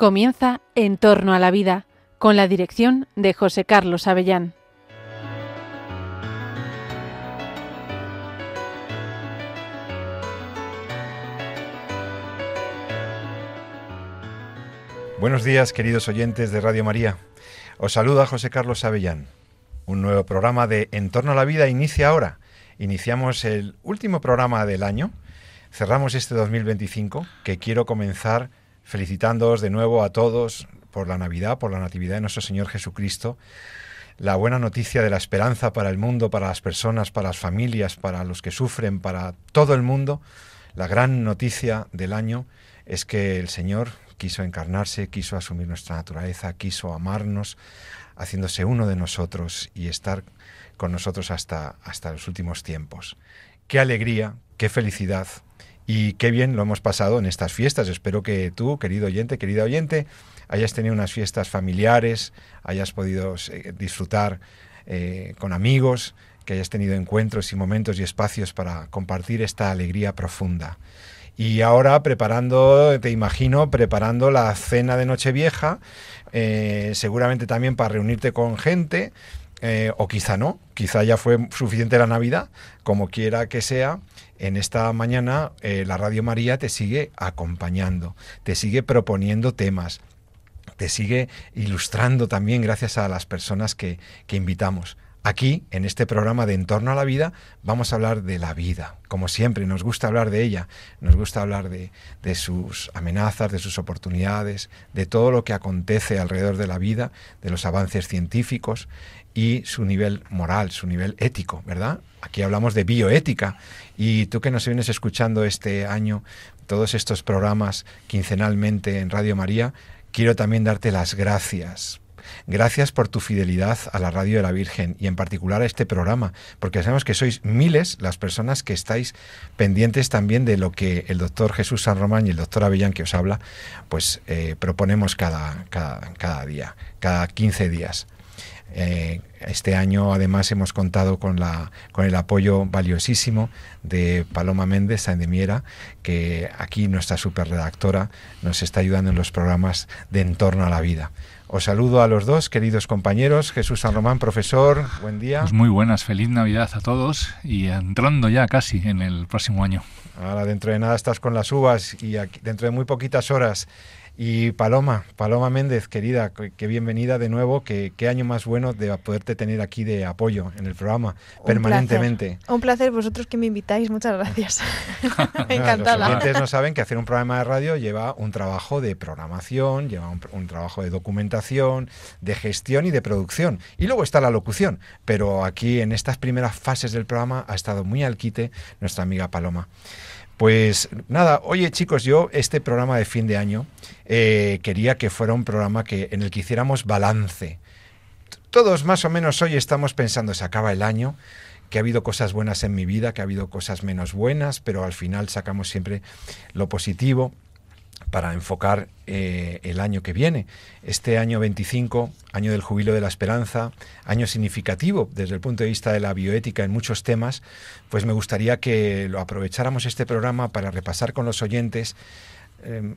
Comienza En torno a la vida, con la dirección de José Carlos Avellán. Buenos días, queridos oyentes de Radio María. Os saluda José Carlos Avellán. Un nuevo programa de En torno a la vida inicia ahora. Iniciamos el último programa del año. Cerramos este 2025, que quiero comenzar felicitándoos de nuevo a todos por la Navidad, por la Natividad de nuestro Señor Jesucristo. La buena noticia de la esperanza para el mundo, para las personas, para las familias, para los que sufren, para todo el mundo. La gran noticia del año es que el Señor quiso encarnarse, quiso asumir nuestra naturaleza, quiso amarnos, haciéndose uno de nosotros y estar con nosotros hasta los últimos tiempos. ¡Qué alegría, qué felicidad! Y qué bien lo hemos pasado en estas fiestas. Espero que tú, querido oyente, querida oyente, hayas tenido unas fiestas familiares, hayas podido disfrutar con amigos, que hayas tenido encuentros y momentos y espacios para compartir esta alegría profunda. Y ahora te imagino preparando la cena de Nochevieja, seguramente también para reunirte con gente, o quizá no, quizá ya fue suficiente la Navidad, como quiera que sea. En esta mañana la Radio María te sigue acompañando, te sigue proponiendo temas, te sigue ilustrando también gracias a las personas que invitamos. Aquí, en este programa de En torno a la vida, vamos a hablar de la vida. Como siempre, nos gusta hablar de ella, nos gusta hablar de sus amenazas, de sus oportunidades, de todo lo que acontece alrededor de la vida, de los avances científicos y su nivel moral, su nivel ético, ¿verdad? Aquí hablamos de bioética. Y tú que nos vienes escuchando este año, todos estos programas quincenalmente en Radio María, quiero también darte las gracias. Gracias por tu fidelidad a la Radio de la Virgen y en particular a este programa, porque sabemos que sois miles las personas que estáis pendientes también de lo que el doctor Jesús San Román y el doctor Avellán, que os habla, pues proponemos cada día, cada 15 días. Este año además hemos contado con el apoyo valiosísimo de Paloma Méndez Sáenz de Miera, que aquí nuestra superredactora nos está ayudando en los programas de En torno a la vida. Os saludo a los dos, queridos compañeros. Jesús San Román, profesor, buen día. Pues muy buenas, feliz Navidad a todos y entrando ya casi en el próximo año. Ahora dentro de nada estás con las uvas y aquí, dentro de muy poquitas horas. Y Paloma Méndez, querida, qué bienvenida de nuevo, qué año más bueno de poderte tener aquí de apoyo en el programa permanentemente. Un placer, vosotros que me invitáis, muchas gracias. Encantada. Los oyentes no saben que hacer un programa de radio lleva un trabajo de programación, lleva un trabajo de documentación, de gestión y de producción. Y luego está la locución, pero aquí en estas primeras fases del programa ha estado muy al quite nuestra amiga Paloma. Pues nada, oye chicos, yo este programa de fin de año quería que fuera un programa en el que hiciéramos balance. Todos más o menos hoy estamos pensando, se acaba el año, que ha habido cosas buenas en mi vida, que ha habido cosas menos buenas, pero al final sacamos siempre lo positivo para enfocar el año que viene. Este año 25, año del Júbilo de la Esperanza, año significativo desde el punto de vista de la bioética en muchos temas, pues me gustaría que lo aprovecháramos este programa para repasar con los oyentes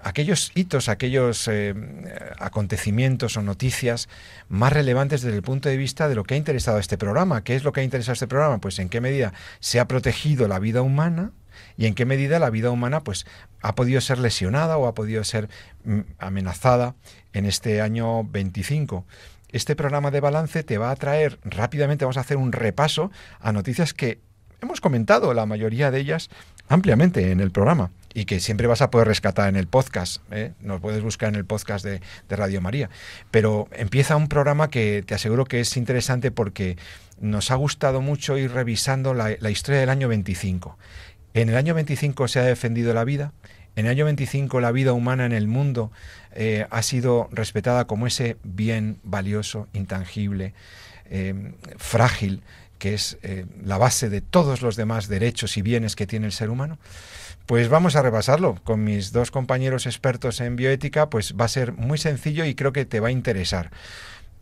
aquellos hitos, aquellos acontecimientos o noticias más relevantes desde el punto de vista de lo que ha interesado a este programa. ¿Qué es lo que ha interesado a este programa? Pues en qué medida se ha protegido la vida humana y en qué medida la vida humana pues ha podido ser lesionada o ha podido ser amenazada en este año 25. Este programa de balance te va a traer rápidamente, vamos a hacer un repaso a noticias que hemos comentado, la mayoría de ellas ampliamente en el programa y que siempre vas a poder rescatar en el podcast, nos puedes buscar en el podcast de Radio María. Pero empieza un programa que te aseguro que es interesante porque nos ha gustado mucho ir revisando la historia del año 25. En el año 25 se ha defendido la vida. En el año 25 la vida humana en el mundo ha sido respetada como ese bien valioso, intangible, frágil, que es la base de todos los demás derechos y bienes que tiene el ser humano. Pues vamos a repasarlo con mis dos compañeros expertos en bioética, pues va a ser muy sencillo y creo que te va a interesar.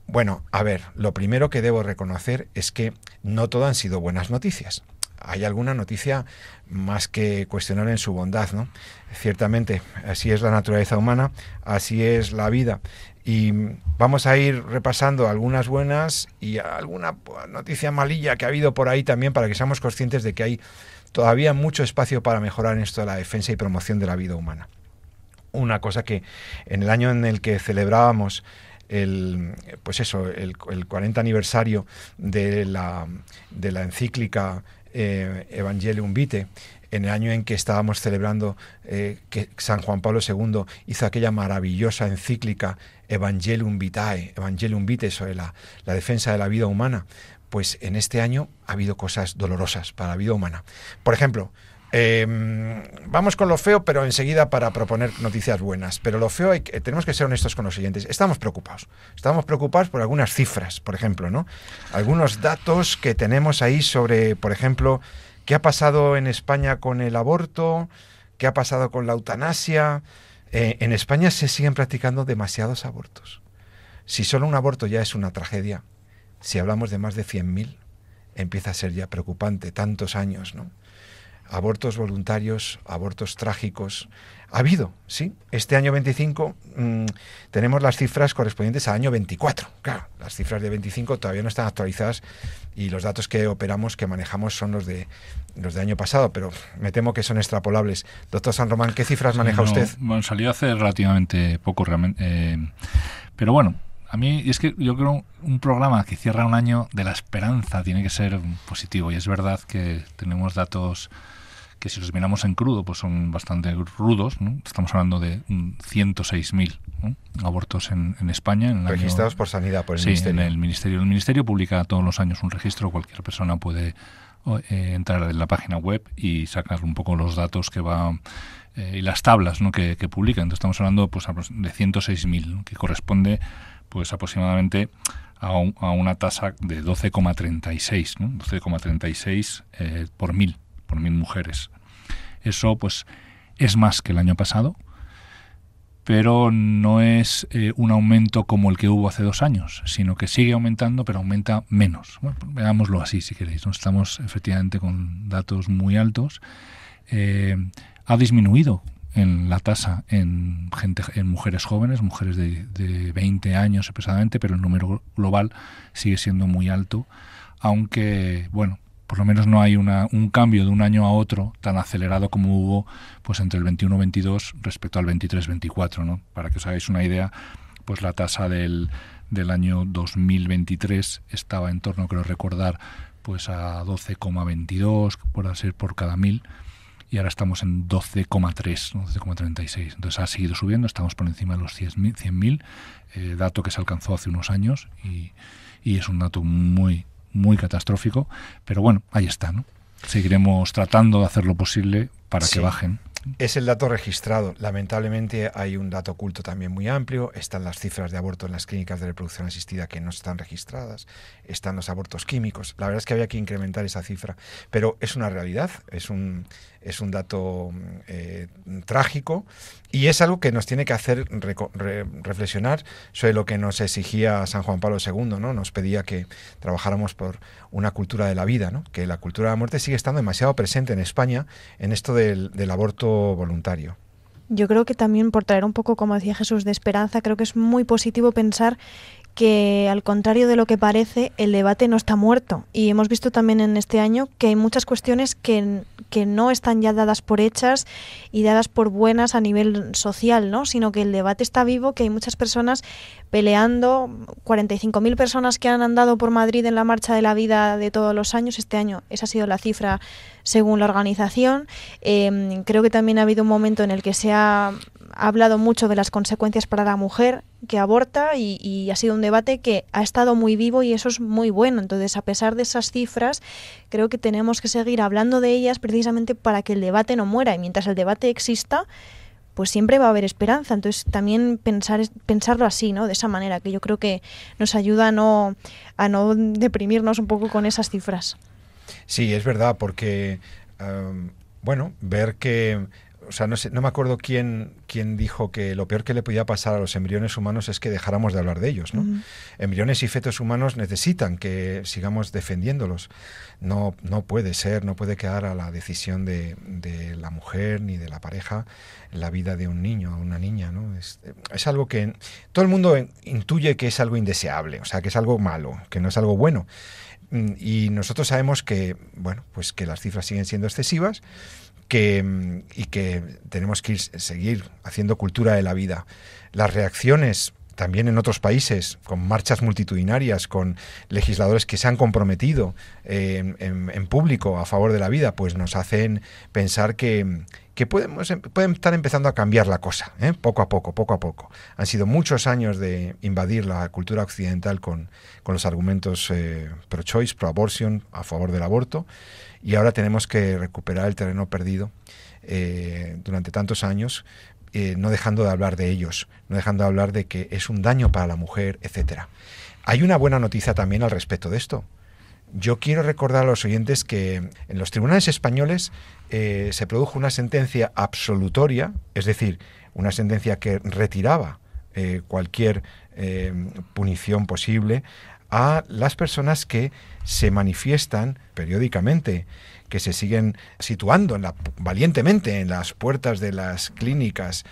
Bueno, a ver, lo primero que debo reconocer es que no todo han sido buenas noticias. hay alguna noticia más que cuestionar en su bondad, ¿no? Ciertamente, así es la naturaleza humana, así es la vida. Y vamos a ir repasando algunas buenas y alguna noticia malilla que ha habido por ahí también, para que seamos conscientes de que hay todavía mucho espacio para mejorar en esto de la defensa y promoción de la vida humana. Una cosa que en el año en el que celebrábamos el 40 aniversario de la encíclica Evangelium Vitae, en el año en que estábamos celebrando que San Juan Pablo II hizo aquella maravillosa encíclica Evangelium Vitae sobre la defensa de la vida humana, pues en este año ha habido cosas dolorosas para la vida humana. Por ejemplo, vamos con lo feo, pero enseguida para proponer noticias buenas. Pero lo feo, tenemos que ser honestos con los oyentes. Estamos preocupados por algunas cifras, por ejemplo, ¿no? Algunos datos que tenemos ahí sobre, por ejemplo, qué ha pasado en España con el aborto, qué ha pasado con la eutanasia. En España se siguen practicando demasiados abortos. Si solo un aborto ya es una tragedia, si hablamos de más de 100.000, empieza a ser ya preocupante, tantos años, ¿no? Abortos voluntarios, abortos trágicos. Ha habido, sí. Este año 25 tenemos las cifras correspondientes al año 24. Claro, las cifras de 25 todavía no están actualizadas y los datos que operamos, que manejamos, son los de año pasado, pero me temo que son extrapolables. Doctor San Román, ¿qué cifras maneja usted? Bueno, salió hace relativamente poco, realmente. Pero bueno, a mí es que yo creo un programa que cierra un año de la esperanza tiene que ser positivo, y es verdad que tenemos datos que si los miramos en crudo pues son bastante rudos, ¿no? Estamos hablando de 106.000, ¿no?, abortos en España. Registrados por Sanidad, por el Ministerio. En el Ministerio. El Ministerio publica todos los años un registro, cualquier persona puede entrar en la página web y sacar un poco los datos que va y las tablas, ¿no?, que publica. Entonces estamos hablando pues de 106.000, ¿no?, que corresponde pues aproximadamente a una tasa de 12,36, ¿no? 12,36 por mil mujeres. Eso pues es más que el año pasado, pero no es un aumento como el que hubo hace 2 años, sino que sigue aumentando, pero aumenta menos. Bueno, veámoslo así, si queréis, ¿no? Estamos efectivamente con datos muy altos. Ha disminuido en la tasa en mujeres jóvenes, mujeres de 20 años aproximadamente, pero el número global sigue siendo muy alto, aunque, bueno, por lo menos no hay un cambio de un año a otro tan acelerado como hubo pues entre el 21-22 respecto al 23-24, ¿no? Para que os hagáis una idea, pues la tasa del año 2023 estaba en torno, creo recordar, pues a 12,22 por cada 1.000, y ahora estamos en 12,3, ¿no? 12,36. Entonces ha seguido subiendo, estamos por encima de los 100.000, dato que se alcanzó hace unos años, y es un dato muy catastrófico, pero bueno, ahí está, ¿no? Seguiremos tratando de hacer lo posible para que bajen. Es el dato registrado. Lamentablemente hay un dato oculto también muy amplio. Están las cifras de aborto en las clínicas de reproducción asistida que no están registradas. Están los abortos químicos. La verdad es que había que incrementar esa cifra. Pero es una realidad, es un dato trágico, y es algo que nos tiene que hacer reflexionar sobre lo que nos exigía San Juan Pablo II, ¿no? Nos pedía que trabajáramos por una cultura de la vida, ¿no? Que la cultura de la muerte sigue estando demasiado presente en España en esto del aborto voluntario. Yo creo que también, por traer un poco, como decía Jesús, de esperanza, creo que es muy positivo pensar que, al contrario de lo que parece, el debate no está muerto. Y hemos visto también en este año que hay muchas cuestiones que no están ya dadas por hechas y dadas por buenas a nivel social, ¿no? Sino que el debate está vivo, que hay muchas personas peleando, 45.000 personas que han andado por Madrid en la Marcha de la Vida de todos los años. Este año esa ha sido la cifra según la organización. Creo que también ha habido un momento en el que se ha hablado mucho de las consecuencias para la mujer que aborta, y ha sido un debate que ha estado muy vivo, y eso es muy bueno. Entonces, a pesar de esas cifras, creo que tenemos que seguir hablando de ellas precisamente para que el debate no muera, y mientras el debate exista, pues siempre va a haber esperanza. Entonces, también pensarlo así, ¿no? De esa manera, que yo creo que nos ayuda a no deprimirnos un poco con esas cifras. Sí, es verdad, porque, ver que o sea, no me acuerdo quién dijo que lo peor que le podía pasar a los embriones humanos es que dejáramos de hablar de ellos, ¿no? Embriones y fetos humanos necesitan que sigamos defendiéndolos. No puede ser, no puede quedar a la decisión de la mujer ni de la pareja la vida de un niño o una niña, ¿no? Es algo que todo el mundo intuye que es algo indeseable, o sea, que es algo malo, que no es algo bueno. Y nosotros sabemos que, bueno, pues que las cifras siguen siendo excesivas, y que tenemos que seguir haciendo cultura de la vida. Las reacciones también en otros países, con marchas multitudinarias, con legisladores que se han comprometido en público a favor de la vida, pues nos hacen pensar que pueden estar empezando a cambiar la cosa, poco a poco. Han sido muchos años de invadir la cultura occidental con los argumentos pro-choice, pro-abortion, a favor del aborto, y ahora tenemos que recuperar el terreno perdido durante tantos años, no dejando de hablar de ellos, no dejando de hablar de que es un daño para la mujer, etcétera. Hay una buena noticia también al respecto de esto. Yo quiero recordar a los oyentes que en los tribunales españoles se produjo una sentencia absolutoria, es decir, una sentencia que retiraba cualquier punición posible a las personas que se manifiestan periódicamente, que se siguen situando valientemente en las puertas de las clínicas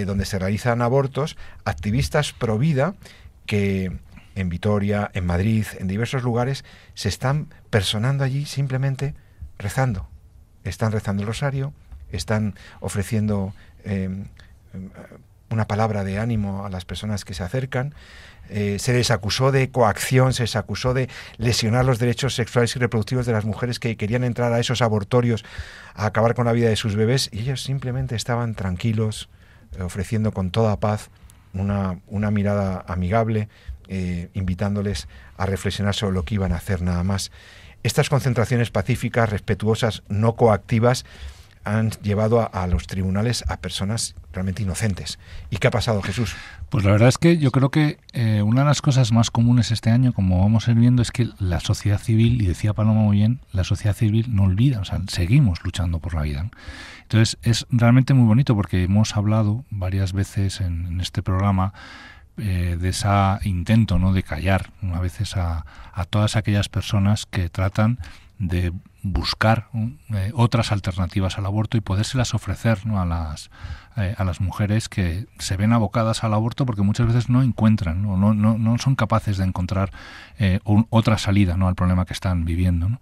donde se realizan abortos, activistas pro vida que en Vitoria, en Madrid, en diversos lugares, se están personando allí simplemente rezando. Están rezando el rosario, están ofreciendo una palabra de ánimo a las personas que se acercan. Se les acusó de coacción, se les acusó de lesionar los derechos sexuales y reproductivos de las mujeres que querían entrar a esos abortorios a acabar con la vida de sus bebés, y ellos simplemente estaban tranquilos, ofreciendo con toda paz una mirada amigable, invitándoles a reflexionar sobre lo que iban a hacer nada más. Estas concentraciones pacíficas, respetuosas, no coactivas, han llevado a los tribunales a personas realmente inocentes. ¿Y qué ha pasado, Jesús? Pues la verdad es que yo creo que una de las cosas más comunes este año, como vamos a ir viendo, es que la sociedad civil, y decía Paloma muy bien, la sociedad civil no olvida, o sea, seguimos luchando por la vida, ¿no? Entonces es realmente muy bonito porque hemos hablado varias veces en este programa de ese intento, ¿no?, de callar a veces a todas aquellas personas que tratan de buscar otras alternativas al aborto y podérselas ofrecer, ¿no?, a las mujeres que se ven abocadas al aborto porque muchas veces no encuentran, no son capaces de encontrar otra salida, ¿no?, al problema que están viviendo, ¿no?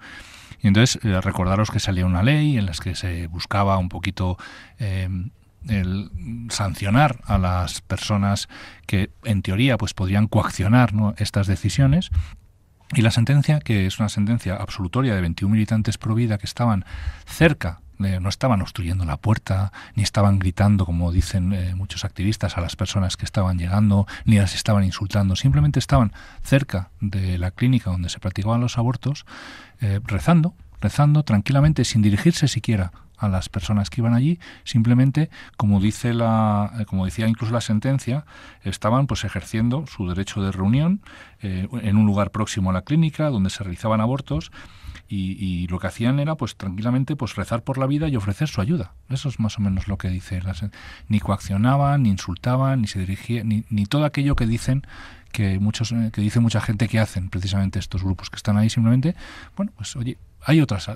Y entonces recordaros que salía una ley en la que se buscaba un poquito el sancionar a las personas que en teoría pues podrían coaccionar, ¿no?, estas decisiones. Y la sentencia, que es una sentencia absolutoria de 21 militantes pro vida que estaban cerca, no estaban obstruyendo la puerta, ni estaban gritando, como dicen muchos activistas, a las personas que estaban llegando, ni las estaban insultando, simplemente estaban cerca de la clínica donde se practicaban los abortos, rezando tranquilamente, sin dirigirse siquiera a las personas que iban allí, simplemente, como decía incluso la sentencia, estaban pues ejerciendo su derecho de reunión en un lugar próximo a la clínica donde se realizaban abortos, y lo que hacían era pues tranquilamente pues rezar por la vida y ofrecer su ayuda. Eso es más o menos lo que dice ni coaccionaban, ni insultaban, ni se dirigían, ni todo aquello que dicen que dice mucha gente que hacen precisamente estos grupos que están ahí. Simplemente, bueno, pues oye, hay otras,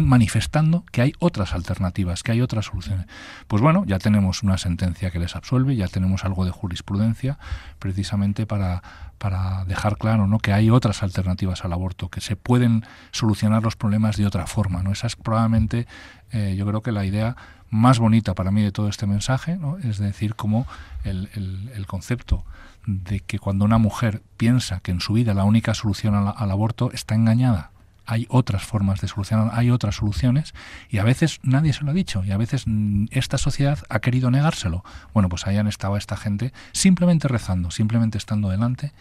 manifestando que hay otras alternativas, que hay otras soluciones. Pues bueno, ya tenemos una sentencia que les absuelve, ya tenemos algo de jurisprudencia precisamente para dejar claro, ¿no?, que hay otras alternativas al aborto, que se pueden solucionar los problemas de otra forma, ¿no? Esa es probablemente, yo creo que la idea más bonita para mí de todo este mensaje, ¿no? Es decir, como el concepto de que cuando una mujer piensa que en su vida la única solución al aborto, está engañada. Hay otras formas de solucionar, hay otras soluciones, y a veces nadie se lo ha dicho, y a veces esta sociedad ha querido negárselo. Bueno, pues ahí han estado esta gente simplemente rezando, simplemente estando delante,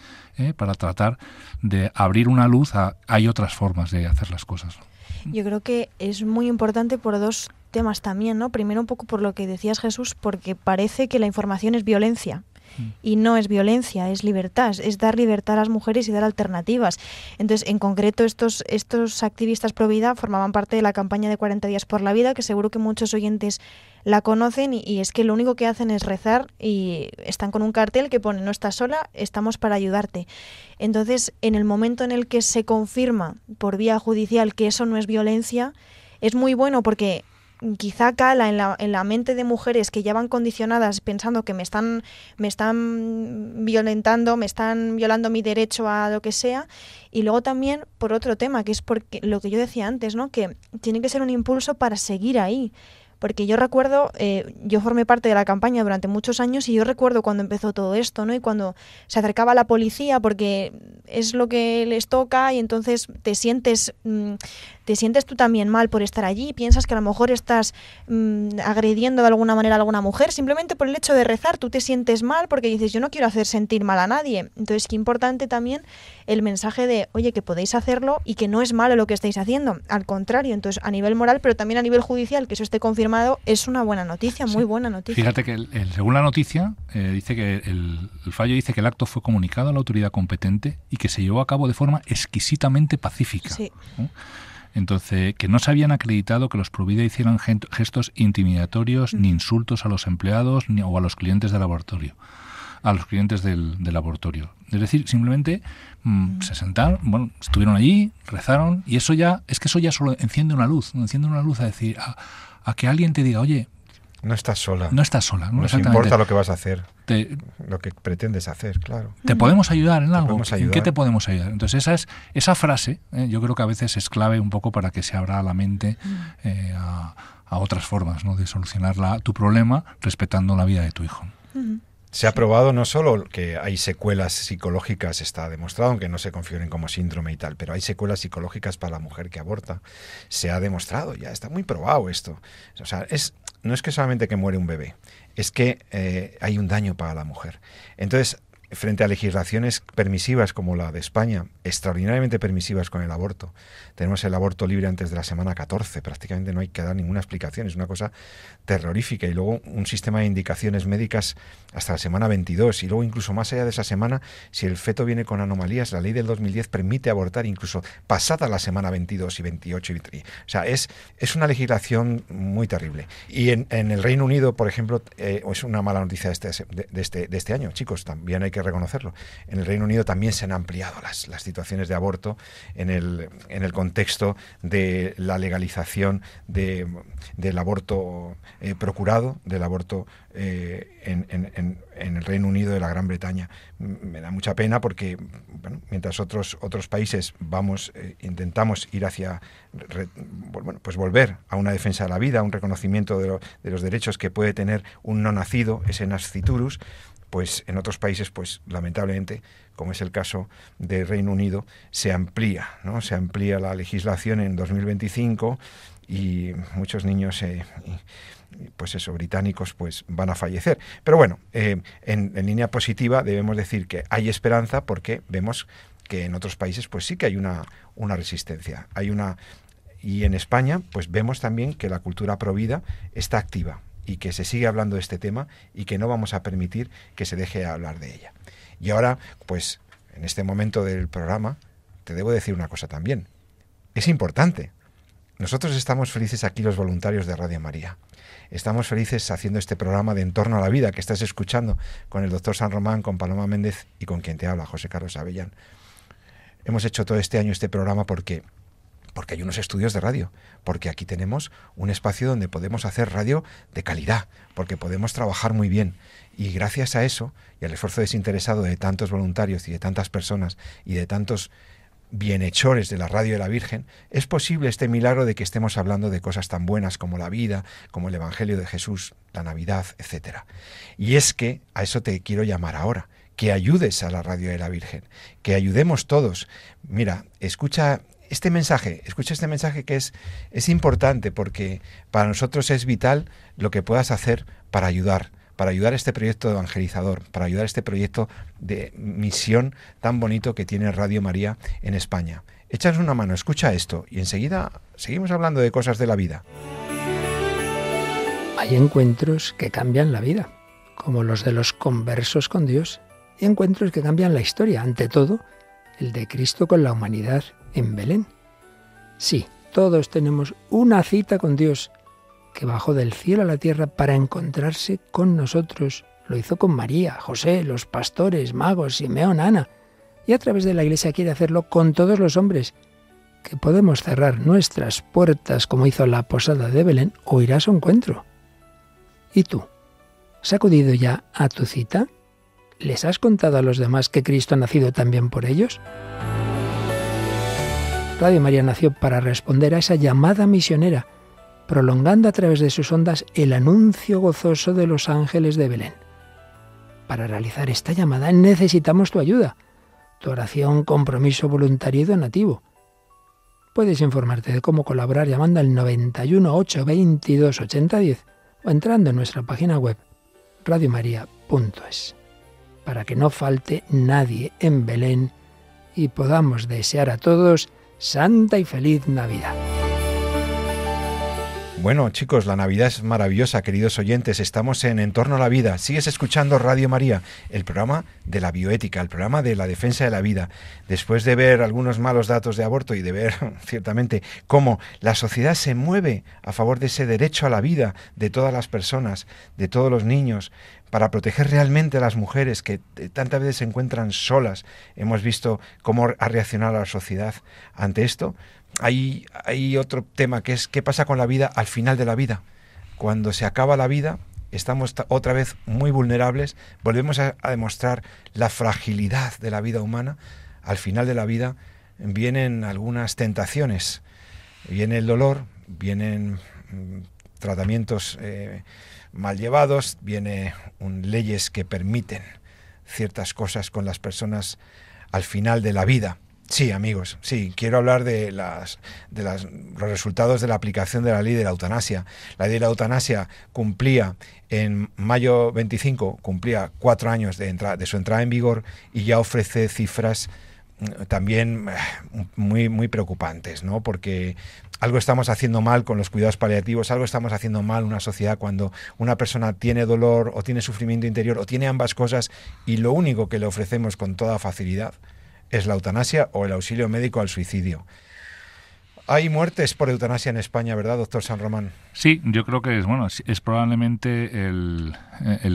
para tratar de abrir una luz hay otras formas de hacer las cosas. Yo creo que es muy importante por dos temas también, ¿no? Primero, un poco por lo que decías, Jesús, porque parece que la información es violencia. y no es violencia, es libertad, es dar libertad a las mujeres y dar alternativas. Entonces, en concreto, estos activistas pro vida formaban parte de la campaña de 40 días por la vida, que seguro que muchos oyentes la conocen, y es que lo único que hacen es rezar y están con un cartel que pone: no estás sola, estamos para ayudarte. Entonces, en el momento en el que se confirma por vía judicial que eso no es violencia, es muy bueno, porque quizá cala en la mente de mujeres que ya van condicionadas pensando que me están violentando, me están violando mi derecho a lo que sea. Y luego también por otro tema, que es porque lo que yo decía antes, ¿no? Que tiene que ser un impulso para seguir ahí. Porque yo recuerdo, yo formé parte de la campaña durante muchos años, y yo recuerdo cuando empezó todo esto, ¿no? Y cuando se acercaba la policía, porque es lo que les toca, y entonces te sientes tú también mal por estar allí, piensas que a lo mejor estás agrediendo de alguna manera a alguna mujer, simplemente por el hecho de rezar tú te sientes mal porque dices: yo no quiero hacer sentir mal a nadie. Entonces, qué importante también el mensaje de: oye, que podéis hacerlo y que no es malo lo que estáis haciendo, al contrario. Entonces, a nivel moral, pero también a nivel judicial, que eso esté confirmado, es una buena noticia, muy buena noticia. Fíjate que según la noticia, dice que el fallo dice que el acto fue comunicado a la autoridad competente y que se llevó a cabo de forma exquisitamente pacífica. Sí. ¿No? Entonces, que no se habían acreditado que los Provida hicieran gestos intimidatorios ni insultos a los empleados o a los clientes del laboratorio. Es decir, simplemente se sentaron, estuvieron allí, rezaron, y eso ya solo enciende una luz a decir, a que alguien te diga: oye, no estás sola. No estás sola. No importa lo que vas a hacer, lo que pretendes hacer, claro. ¿Te podemos ayudar en algo? ¿En qué te podemos ayudar? Entonces esa frase, yo creo que a veces es clave un poco para que se abra la mente a otras formas, ¿no? De solucionar tu problema respetando la vida de tu hijo. Se ha probado no solo que hay secuelas psicológicas, está demostrado, aunque no se configuren como síndrome y tal, pero hay secuelas psicológicas para la mujer que aborta. Se ha demostrado, ya está muy probado esto. O sea, no es que solamente que muere un bebé, es que hay un daño para la mujer. Entonces, frente a legislaciones permisivas como la de España, extraordinariamente permisivas con el aborto, tenemos el aborto libre antes de la semana 14, prácticamente no hay que dar ninguna explicación, es una cosa terrorífica, y luego un sistema de indicaciones médicas hasta la semana 22, y luego incluso más allá de esa semana, si el feto viene con anomalías, la ley del 2010 permite abortar incluso pasada la semana 22 y 28. O sea, es una legislación muy terrible. Y en el Reino Unido, por ejemplo, es una mala noticia de este año, chicos, también hay que reconocerlo. En el Reino Unido también se han ampliado las situaciones de aborto en el contexto de la legalización del aborto procurado, del aborto en el Reino Unido de la Gran Bretaña. Me da mucha pena porque, mientras otros países intentamos ir hacia, pues volver a una defensa de la vida, a un reconocimiento de los derechos que puede tener un no nacido, ese nasciturus, pues en otros países, pues lamentablemente, como es el caso del Reino Unido, se amplía, ¿no? Se amplía la legislación en 2025 y muchos niños británicos pues van a fallecer. Pero bueno, en línea positiva debemos decir que hay esperanza, porque vemos que en otros países pues sí que hay una resistencia. Y en España pues vemos también que la cultura provida está activa y que se sigue hablando de este tema y que no vamos a permitir que se deje hablar de ella. Y ahora, pues, en este momento del programa, te debo decir una cosa también. Es importante. Nosotros estamos felices aquí, los voluntarios de Radio María. Estamos felices haciendo este programa de En torno a la vida que estás escuchando con el doctor San Román, con Paloma Méndez y con quien te habla, José Carlos Avellán. Hemos hecho todo este año este programa porque hay unos estudios de radio, porque aquí tenemos un espacio donde podemos hacer radio de calidad, porque podemos trabajar muy bien. Y gracias a eso y al esfuerzo desinteresado de tantos voluntarios y de tantas personas y de tantos bienhechores de la radio de la Virgen, es posible este milagro de que estemos hablando de cosas tan buenas como la vida, como el Evangelio de Jesús, la Navidad, etc. Y es que a eso te quiero llamar ahora, que ayudes a la radio de la Virgen, que ayudemos todos. Mira, escucha este mensaje que es importante, porque para nosotros es vital lo que puedas hacer para ayudar a este proyecto evangelizador, para ayudar a este proyecto de misión tan bonito que tiene Radio María en España. Échanos una mano, escucha esto y enseguida seguimos hablando de cosas de la vida. Hay encuentros que cambian la vida. como los de los conversos con Dios, y encuentros que cambian la historia, ante todo el de Cristo con la humanidad en Belén. Sí, todos tenemos una cita con Dios, que bajó del cielo a la tierra para encontrarse con nosotros. Lo hizo con María, José, los pastores, magos, Simeón, Ana, y a través de la Iglesia quiere hacerlo con todos los hombres, que podemos cerrar nuestras puertas como hizo la posada de Belén o ir a su encuentro. ¿Y tú? ¿Has acudido ya a tu cita? ¿Les has contado a los demás que Cristo ha nacido también por ellos? Radio María nació para responder a esa llamada misionera, prolongando a través de sus ondas el anuncio gozoso de los ángeles de Belén. Para realizar esta llamada necesitamos tu ayuda, tu oración, compromiso voluntario y donativo. Puedes informarte de cómo colaborar llamando al 91 822 8010 o entrando en nuestra página web radiomaria.es, para que no falte nadie en Belén y podamos desear a todos santa y feliz Navidad. Bueno, chicos, la Navidad es maravillosa, queridos oyentes. Estamos en Torno a la Vida. Sigues escuchando Radio María, el programa de la bioética, el programa de la defensa de la vida. Después de ver algunos malos datos de aborto y de ver, ciertamente, cómo la sociedad se mueve a favor de ese derecho a la vida de todas las personas, de todos los niños, para proteger realmente a las mujeres que tantas veces se encuentran solas. Hemos visto cómo ha reaccionado la sociedad ante esto. Hay otro tema que es qué pasa con la vida al final de la vida. Cuando se acaba la vida, estamos otra vez muy vulnerables, volvemos a demostrar la fragilidad de la vida humana. Al final de la vida vienen algunas tentaciones, viene el dolor, vienen tratamientos mal llevados, vienen leyes que permiten ciertas cosas con las personas al final de la vida. Sí, amigos, sí, quiero hablar de los resultados de la aplicación de la ley de la eutanasia. La ley de la eutanasia cumplía en mayo 25, cumplía 4 años de su entrada en vigor y ya ofrece cifras también muy, muy preocupantes, ¿no? Porque algo estamos haciendo mal con los cuidados paliativos, algo estamos haciendo mal en una sociedad cuando una persona tiene dolor o tiene sufrimiento interior o tiene ambas cosas y lo único que le ofrecemos con toda facilidad es la eutanasia o el auxilio médico al suicidio. Hay muertes por eutanasia en España, ¿verdad, doctor San Román? Sí, yo creo que es probablemente el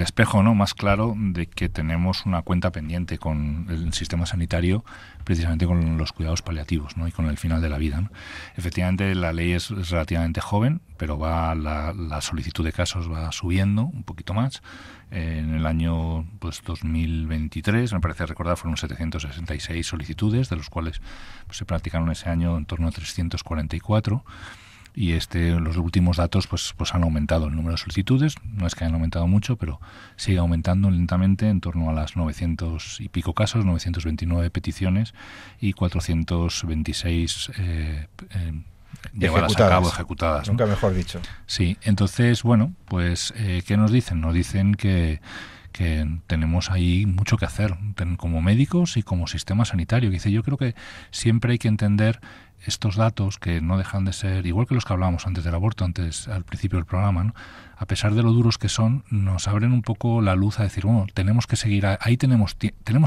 espejo, ¿no?, más claro de que tenemos una cuenta pendiente con el sistema sanitario, precisamente con los cuidados paliativos, ¿no?, y con el final de la vida, ¿no? Efectivamente, la ley es relativamente joven, pero la solicitud de casos va subiendo un poquito más. En el año 2023, me parece recordar, fueron 766 solicitudes, de los cuales se practicaron ese año en torno a 344. Y los últimos datos pues han aumentado el número de solicitudes. No es que hayan aumentado mucho, pero sigue aumentando lentamente, en torno a las 900 y pico casos, 929 peticiones y 426 llevadas a cabo, ejecutadas, ¿no? Nunca mejor dicho. Sí, entonces, bueno, pues ¿qué nos dicen? Nos dicen que tenemos ahí mucho que hacer como médicos y como sistema sanitario. Dice, yo creo que siempre hay que entender estos datos que no dejan de ser, igual que los que hablábamos antes del aborto, al principio del programa, ¿no? A pesar de lo duros que son, nos abren un poco la luz a decir, bueno, tenemos que seguir, ahí tenemos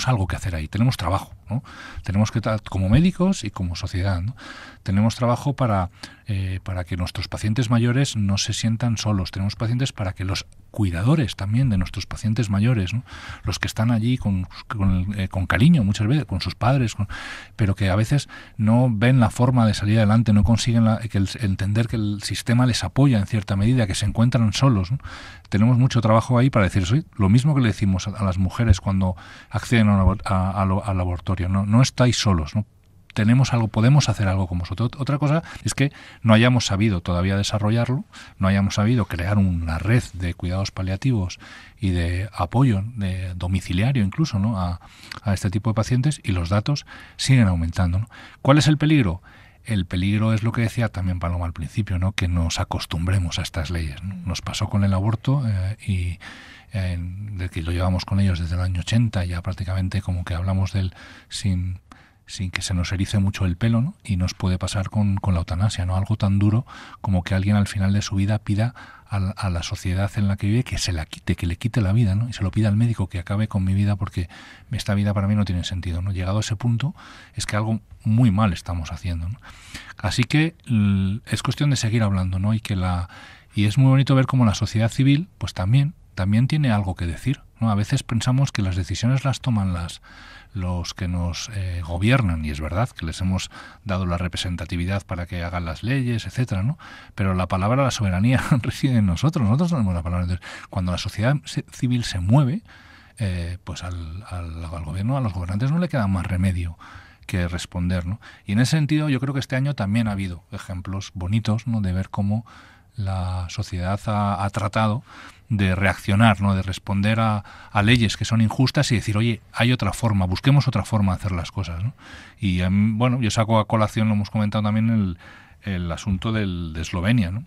algo que hacer ahí, tenemos trabajo, ¿no? Tenemos que, como médicos y como sociedad, ¿no?, tenemos trabajo para que nuestros pacientes mayores no se sientan solos, tenemos pacientes para que los cuidadores también de nuestros pacientes mayores, ¿no?, los que están allí con cariño muchas veces, con sus padres, pero que a veces no ven la forma de salir adelante, no consiguen entender que el sistema les apoya en cierta medida, que se encuentran solos, ¿no? Tenemos mucho trabajo ahí para decir, soy lo mismo que le decimos a las mujeres cuando acceden al abortorio, no estáis solos, ¿no? Tenemos algo, podemos hacer algo con vosotros. Otra cosa es que no hayamos sabido todavía desarrollarlo, no hayamos sabido crear una red de cuidados paliativos y de apoyo de domiciliario incluso, ¿no?, a este tipo de pacientes, y los datos siguen aumentando, ¿no? ¿Cuál es el peligro? El peligro es lo que decía también Paloma al principio, ¿no?, que nos acostumbremos a estas leyes, ¿no? Nos pasó con el aborto de que lo llevamos con ellos desde el año 80, ya prácticamente como que hablamos de él sin sin que se nos erice mucho el pelo, ¿no? Y nos puede pasar con la eutanasia, ¿no? Algo tan duro como que alguien al final de su vida pida a la sociedad en la que vive que se la quite, que le quite la vida, ¿no? Y se lo pida al médico, que acabe con mi vida porque esta vida para mí no tiene sentido, ¿no? Llegado a ese punto es que algo muy mal estamos haciendo, ¿no? Así que es cuestión de seguir hablando, ¿no? Y es muy bonito ver cómo la sociedad civil pues también tiene algo que decir, ¿no? A veces pensamos que las decisiones las toman los que nos gobiernan, y es verdad que les hemos dado la representatividad para que hagan las leyes, etcétera, ¿no? Pero la palabra, la soberanía reside en nosotros tenemos la palabra. Entonces, cuando la sociedad civil se mueve, pues al gobierno, a los gobernantes no le queda más remedio que responder, ¿no? Y en ese sentido yo creo que este año también ha habido ejemplos bonitos, ¿no? De ver cómo la sociedad ha tratado de reaccionar, ¿no? De responder a leyes que son injustas y decir, oye, hay otra forma, busquemos otra forma de hacer las cosas, ¿no? Y bueno, yo saco a colación, lo hemos comentado también, el asunto de Eslovenia, ¿no?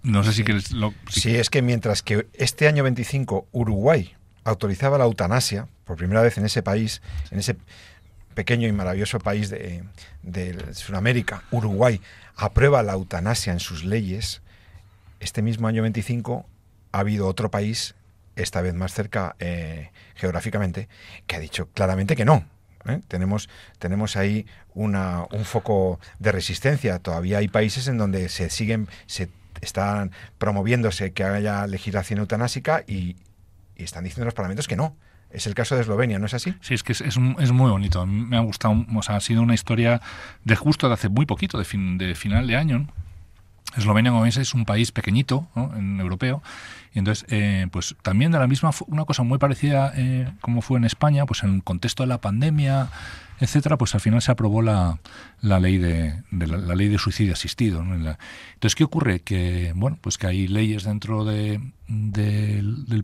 No sé si quieres... Sí, es que mientras que este año 25 Uruguay autorizaba la eutanasia, por primera vez en ese país, en ese pequeño y maravilloso país de Sudamérica, Uruguay aprueba la eutanasia en sus leyes, este mismo año 25 ha habido otro país, esta vez más cerca geográficamente, que ha dicho claramente que no. Tenemos ahí un foco de resistencia. Todavía hay países en donde se están promoviéndose que haya legislación eutanásica y están diciendo los parlamentos que no. Es el caso de Eslovenia, ¿no es así? Sí, es que es muy bonito. A mí me ha gustado, o sea, ha sido una historia de justo de hace muy poquito, de final de año, ¿no? Eslovenia, como veis, es un país pequeñito, ¿no? Europeo, y entonces pues también de la misma, una cosa muy parecida como fue en España, pues en el contexto de la pandemia, etcétera, pues al final se aprobó la ley la ley de suicidio asistido, ¿no? Entonces, ¿qué ocurre? Que bueno, pues que hay leyes dentro del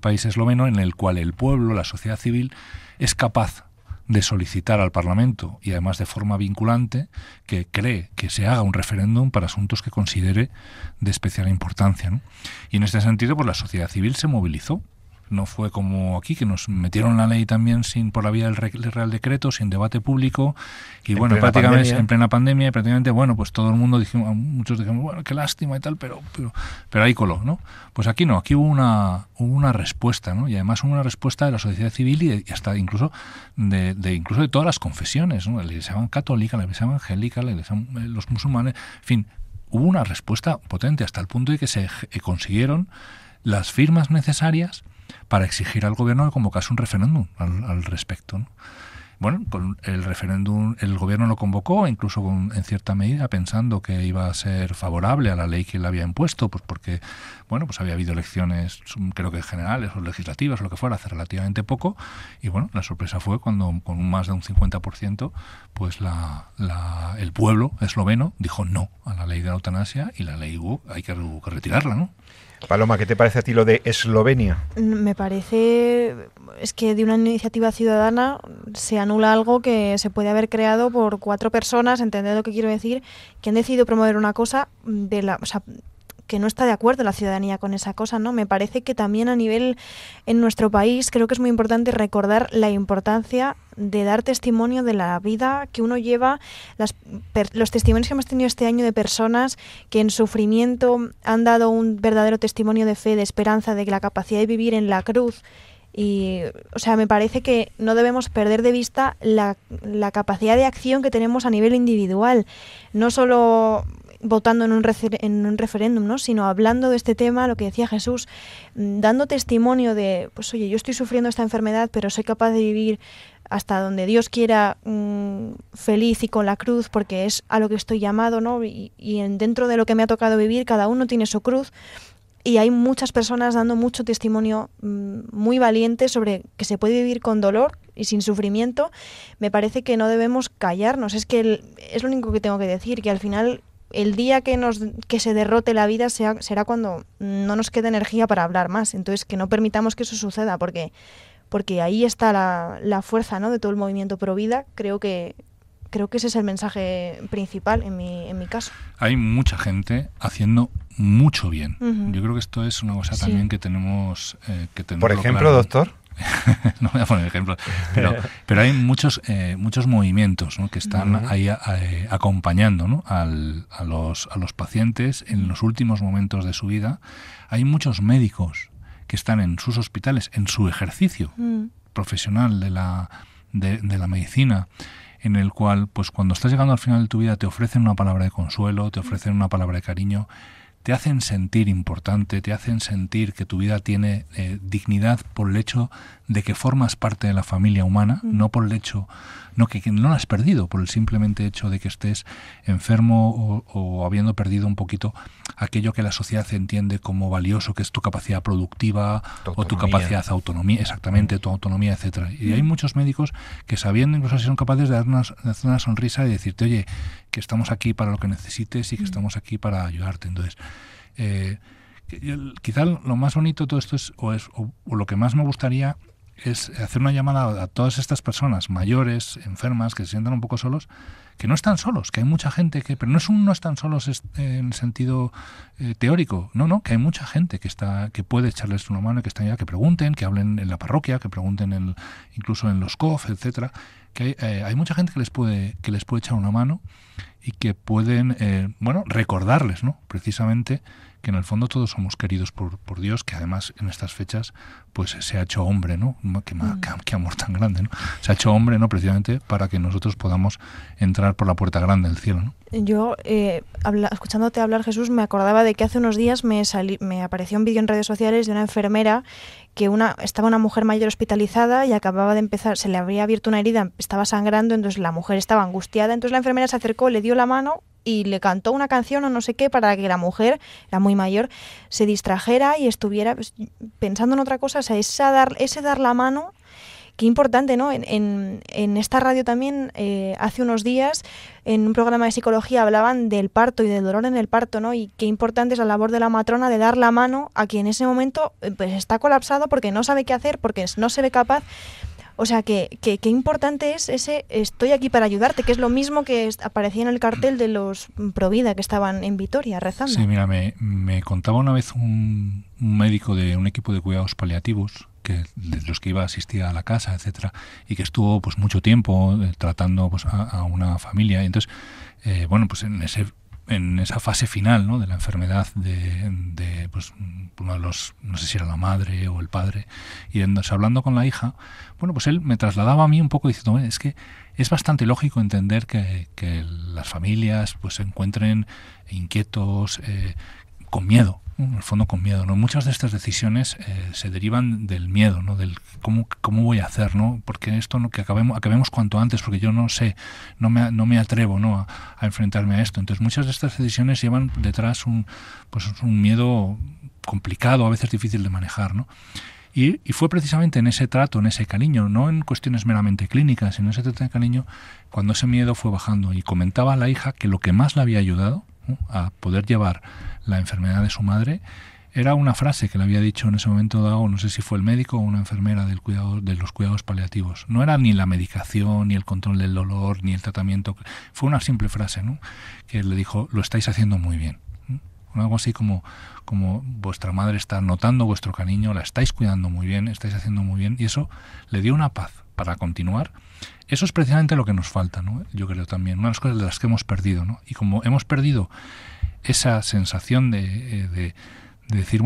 país esloveno en el cual el pueblo, la sociedad civil, es capaz de solicitar al Parlamento, y además de forma vinculante, que cree que se haga un referéndum para asuntos que considere de especial importancia, ¿no? Y en este sentido, pues la sociedad civil se movilizó. No fue como aquí, que nos metieron la ley también por la vía del Real Decreto, sin debate público, y bueno, prácticamente en plena pandemia, y prácticamente, bueno, pues todo el mundo muchos dijimos, bueno, qué lástima y tal, pero ahí coló, ¿no? Pues aquí no, aquí hubo una respuesta, ¿no? Y además hubo una respuesta de la sociedad civil y hasta incluso de todas las confesiones, ¿no? La Iglesia católica, la Iglesia evangélica, los musulmanes, en fin, hubo una respuesta potente hasta el punto de que se consiguieron las firmas necesarias para exigir al gobierno que convocase un referéndum al respecto, ¿no? Bueno, con el referéndum el gobierno lo convocó, incluso en cierta medida pensando que iba a ser favorable a la ley que le había impuesto, pues porque bueno, pues había habido elecciones, creo que generales o legislativas o lo que fuera, hace relativamente poco, y bueno, la sorpresa fue cuando con más de un 50%, pues el pueblo esloveno dijo no a la ley de la eutanasia, y la ley hay que retirarla, ¿no? Paloma, ¿qué te parece a ti lo de Eslovenia? Me parece, es que de una iniciativa ciudadana se anula algo que se puede haber creado por 4 personas, ¿entendés lo que quiero decir? Que han decidido promover una cosa que no está de acuerdo la ciudadanía con esa cosa, ¿no? Me parece que también a nivel en nuestro país creo que es muy importante recordar la importancia de dar testimonio de la vida que uno lleva, los testimonios que hemos tenido este año de personas que en sufrimiento han dado un verdadero testimonio de fe, de esperanza, de la capacidad de vivir en la cruz. Y, o sea, me parece que no debemos perder de vista la capacidad de acción que tenemos a nivel individual, no solo votando en un referéndum, ¿no? Sino hablando de este tema, lo que decía Jesús, dando testimonio de, pues oye, yo estoy sufriendo esta enfermedad, pero soy capaz de vivir hasta donde Dios quiera, feliz y con la cruz, porque es a lo que estoy llamado, ¿no? Y dentro de lo que me ha tocado vivir, cada uno tiene su cruz. Y hay muchas personas dando mucho testimonio muy valiente sobre que se puede vivir con dolor y sin sufrimiento. Me parece que no debemos callarnos. Es que es lo único que tengo que decir, que al final el día que se derrote la vida será cuando no nos quede energía para hablar más. Entonces, que no permitamos que eso suceda, porque ahí está la fuerza, ¿no?, de todo el movimiento pro vida. Creo que ese es el mensaje principal en mi caso. Hay mucha gente haciendo mucho bien. Uh-huh. Yo creo que esto es una cosa también que tenemos que tener. Por ejemplo, claro. Doctor. no voy a poner ejemplos, pero hay muchos movimientos, ¿no?, que están ahí acompañando, ¿no?, a los pacientes en los últimos momentos de su vida. Hay muchos médicos que están en sus hospitales, en su ejercicio profesional de la medicina, en el cual, pues cuando estás llegando al final de tu vida, te ofrecen una palabra de consuelo, te ofrecen una palabra de cariño, te hacen sentir importante, te hacen sentir que tu vida tiene dignidad por el hecho de que formas parte de la familia humana, no por el hecho, no que no la has perdido, por el simplemente hecho de que estés enfermo o habiendo perdido un poquito aquello que la sociedad entiende como valioso, que es tu capacidad productiva o tu capacidad de autonomía, exactamente, tu autonomía, etcétera. Y hay muchos médicos que, sabiendo incluso si son capaces de dar una sonrisa y decirte, oye, que estamos aquí para lo que necesites y que estamos aquí para ayudarte. Entonces, quizá lo más bonito de todo esto es, o lo que más me gustaría es hacer una llamada a todas estas personas mayores, enfermas, que se sientan un poco solos, que no están solos, que hay mucha gente pero no están solos en el sentido teórico, no, que hay mucha gente que puede echarles una mano, que están allá, que pregunten, que hablen en la parroquia, que pregunten incluso en los COF, etcétera, que hay mucha gente que les puede echar una mano y que pueden recordarles, ¿no?, precisamente que en el fondo todos somos queridos por Dios, que además en estas fechas pues se ha hecho hombre, ¿no? Qué amor tan grande, ¿no? Se ha hecho hombre, ¿no?, precisamente para que nosotros podamos entrar por la puerta grande del cielo, ¿no? Yo, escuchándote hablar, Jesús, me acordaba de que hace unos días me apareció un vídeo en redes sociales de una enfermera que estaba una mujer mayor hospitalizada y acababa de empezar, se le había abierto una herida, estaba sangrando, entonces la mujer estaba angustiada, entonces la enfermera se acercó, le dio la mano y le cantó una canción o no sé qué para que la mujer, era muy mayor, se distrajera y estuviera pensando en otra cosa. O sea, ese dar la mano, qué importante, ¿no? En esta radio también, hace unos días, en un programa de psicología hablaban del parto y del dolor en el parto, ¿no? Y qué importante es la labor de la matrona de dar la mano a quien en ese momento pues está colapsado porque no sabe qué hacer, porque no se ve capaz. O sea, que importante es ese estoy aquí para ayudarte, que es lo mismo que aparecía en el cartel de los Provida que estaban en Vitoria rezando. Sí, mira, me contaba una vez un médico de un equipo de cuidados paliativos, de los que iba a asistir a la casa, etcétera, y que estuvo pues mucho tiempo tratando pues a una familia. Y entonces, pues en esa fase final, ¿no?, de la enfermedad de pues uno de los, no sé si era la madre o el padre, y hablando con la hija, pues él me trasladaba a mí un poco diciendo, es que es bastante lógico entender que las familias pues se encuentren inquietos, con miedo, ¿no?, en el fondo con miedo, ¿no? Muchas de estas decisiones se derivan del miedo, ¿no?, del cómo voy a hacer, ¿no?, porque esto que acabemos cuanto antes, porque yo no sé, no me atrevo, ¿no?, a enfrentarme a esto. Entonces muchas de estas decisiones llevan detrás un miedo complicado, a veces difícil de manejar, ¿no? Y fue precisamente en ese trato, en ese cariño, no en cuestiones meramente clínicas, sino en ese trato de cariño, cuando ese miedo fue bajando. Y comentaba a la hija que lo que más le había ayudado, ¿no?, a poder llevar la enfermedad de su madre era una frase que le había dicho en ese momento dado, no sé si fue el médico o una enfermera de los cuidados paliativos. No era ni la medicación, ni el control del dolor, ni el tratamiento. Fue una simple frase, ¿no?, que le dijo, lo estáis haciendo muy bien. Algo así como vuestra madre está notando vuestro cariño, la estáis cuidando muy bien, estáis haciendo muy bien, y eso le dio una paz para continuar. Eso es precisamente lo que nos falta, ¿no?, yo creo también, una de las cosas de las que hemos perdido, ¿no? Y como hemos perdido esa sensación de decir,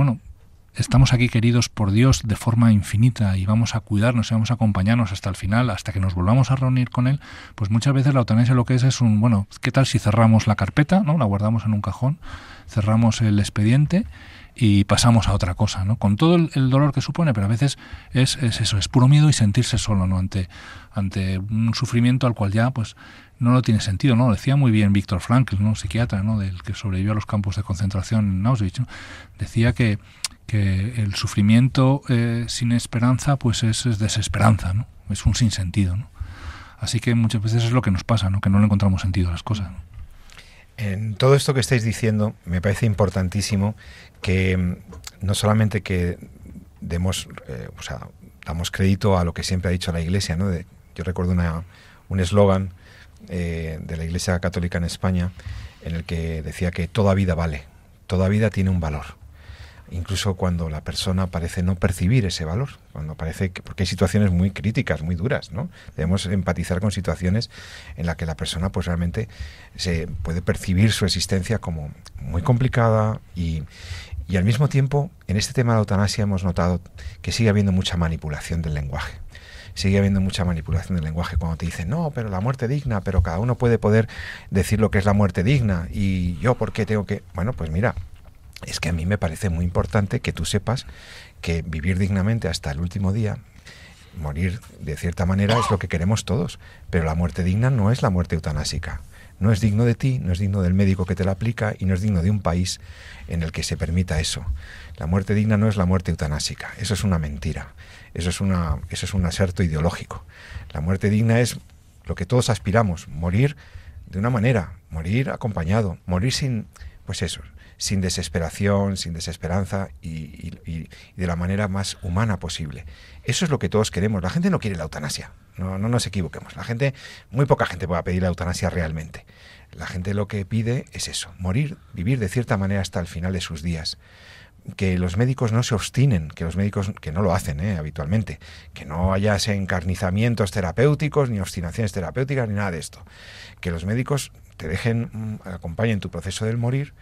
estamos aquí queridos por Dios de forma infinita y vamos a cuidarnos y vamos a acompañarnos hasta el final, hasta que nos volvamos a reunir con Él, pues muchas veces la eutanasia lo que es ¿qué tal si cerramos la carpeta, ¿no?, la guardamos en un cajón, cerramos el expediente y pasamos a otra cosa, ¿no?, con todo el dolor que supone, pero a veces es eso, es puro miedo y sentirse solo, ¿no?, ante un sufrimiento al cual ya pues no lo tiene sentido, ¿no? Lo decía muy bien Víctor Frankl, ¿no?, psiquiatra, ¿no?, del que sobrevivió a los campos de concentración en Auschwitz, ¿no? Decía que el sufrimiento sin esperanza pues es desesperanza, ¿no?, es un sinsentido, ¿no? Así que muchas veces es lo que nos pasa, ¿no?, que no le encontramos sentido a las cosas, ¿no? En todo esto que estáis diciendo me parece importantísimo que no solamente que damos crédito a lo que siempre ha dicho la Iglesia, ¿no? Yo recuerdo un eslogan de la Iglesia Católica en España en el que decía que toda vida vale, toda vida tiene un valor. incluso cuando la persona parece no percibir ese valor, cuando parece que, porque hay situaciones muy críticas, muy duras, ¿no? Debemos empatizar con situaciones en las que la persona pues realmente se puede percibir su existencia como muy complicada y al mismo tiempo, en este tema de la eutanasia hemos notado que sigue habiendo mucha manipulación del lenguaje. Sigue habiendo mucha manipulación del lenguaje cuando te dicen, no, pero la muerte digna, pero cada uno puede poder decir lo que es la muerte digna y yo, ¿por qué tengo que...? Bueno, pues mira, es que a mí me parece muy importante que tú sepas que vivir dignamente hasta el último día, morir de cierta manera es lo que queremos todos, pero la muerte digna no es la muerte eutanásica. No es digno de ti, no es digno del médico que te la aplica y no es digno de un país en el que se permita eso. La muerte digna no es la muerte eutanásica, eso es una mentira, eso es un aserto ideológico. La muerte digna es lo que todos aspiramos, morir de una manera, morir acompañado, morir sin desesperación, sin desesperanza y de la manera más humana posible. Eso es lo que todos queremos. La gente no quiere la eutanasia, no nos equivoquemos. Muy poca gente puede pedir la eutanasia realmente. La gente lo que pide es eso, morir, vivir de cierta manera hasta el final de sus días. Que los médicos no se obstinen, que los médicos, que no lo hacen habitualmente, que no haya encarnizamientos terapéuticos, ni obstinaciones terapéuticas, ni nada de esto. Que los médicos te acompañen tu proceso del morir,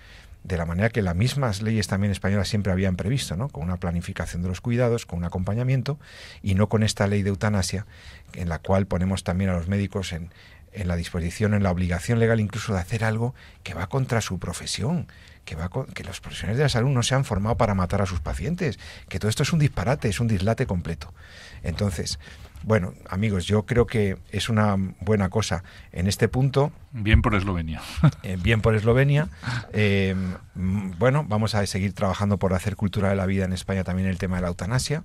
de la manera que las mismas leyes también españolas siempre habían previsto, ¿no? Con una planificación de los cuidados, con un acompañamiento, y no con esta ley de eutanasia, en la cual ponemos también a los médicos en la disposición, en la obligación legal incluso de hacer algo que va contra su profesión, que los profesionales de la salud no se han formado para matar a sus pacientes, que todo esto es un disparate, es un dislate completo. Entonces, bueno, amigos, yo creo que es una buena cosa en este punto. Bien por Eslovenia. Bien por Eslovenia. Bueno, vamos a seguir trabajando por hacer cultura de la vida en España también el tema de la eutanasia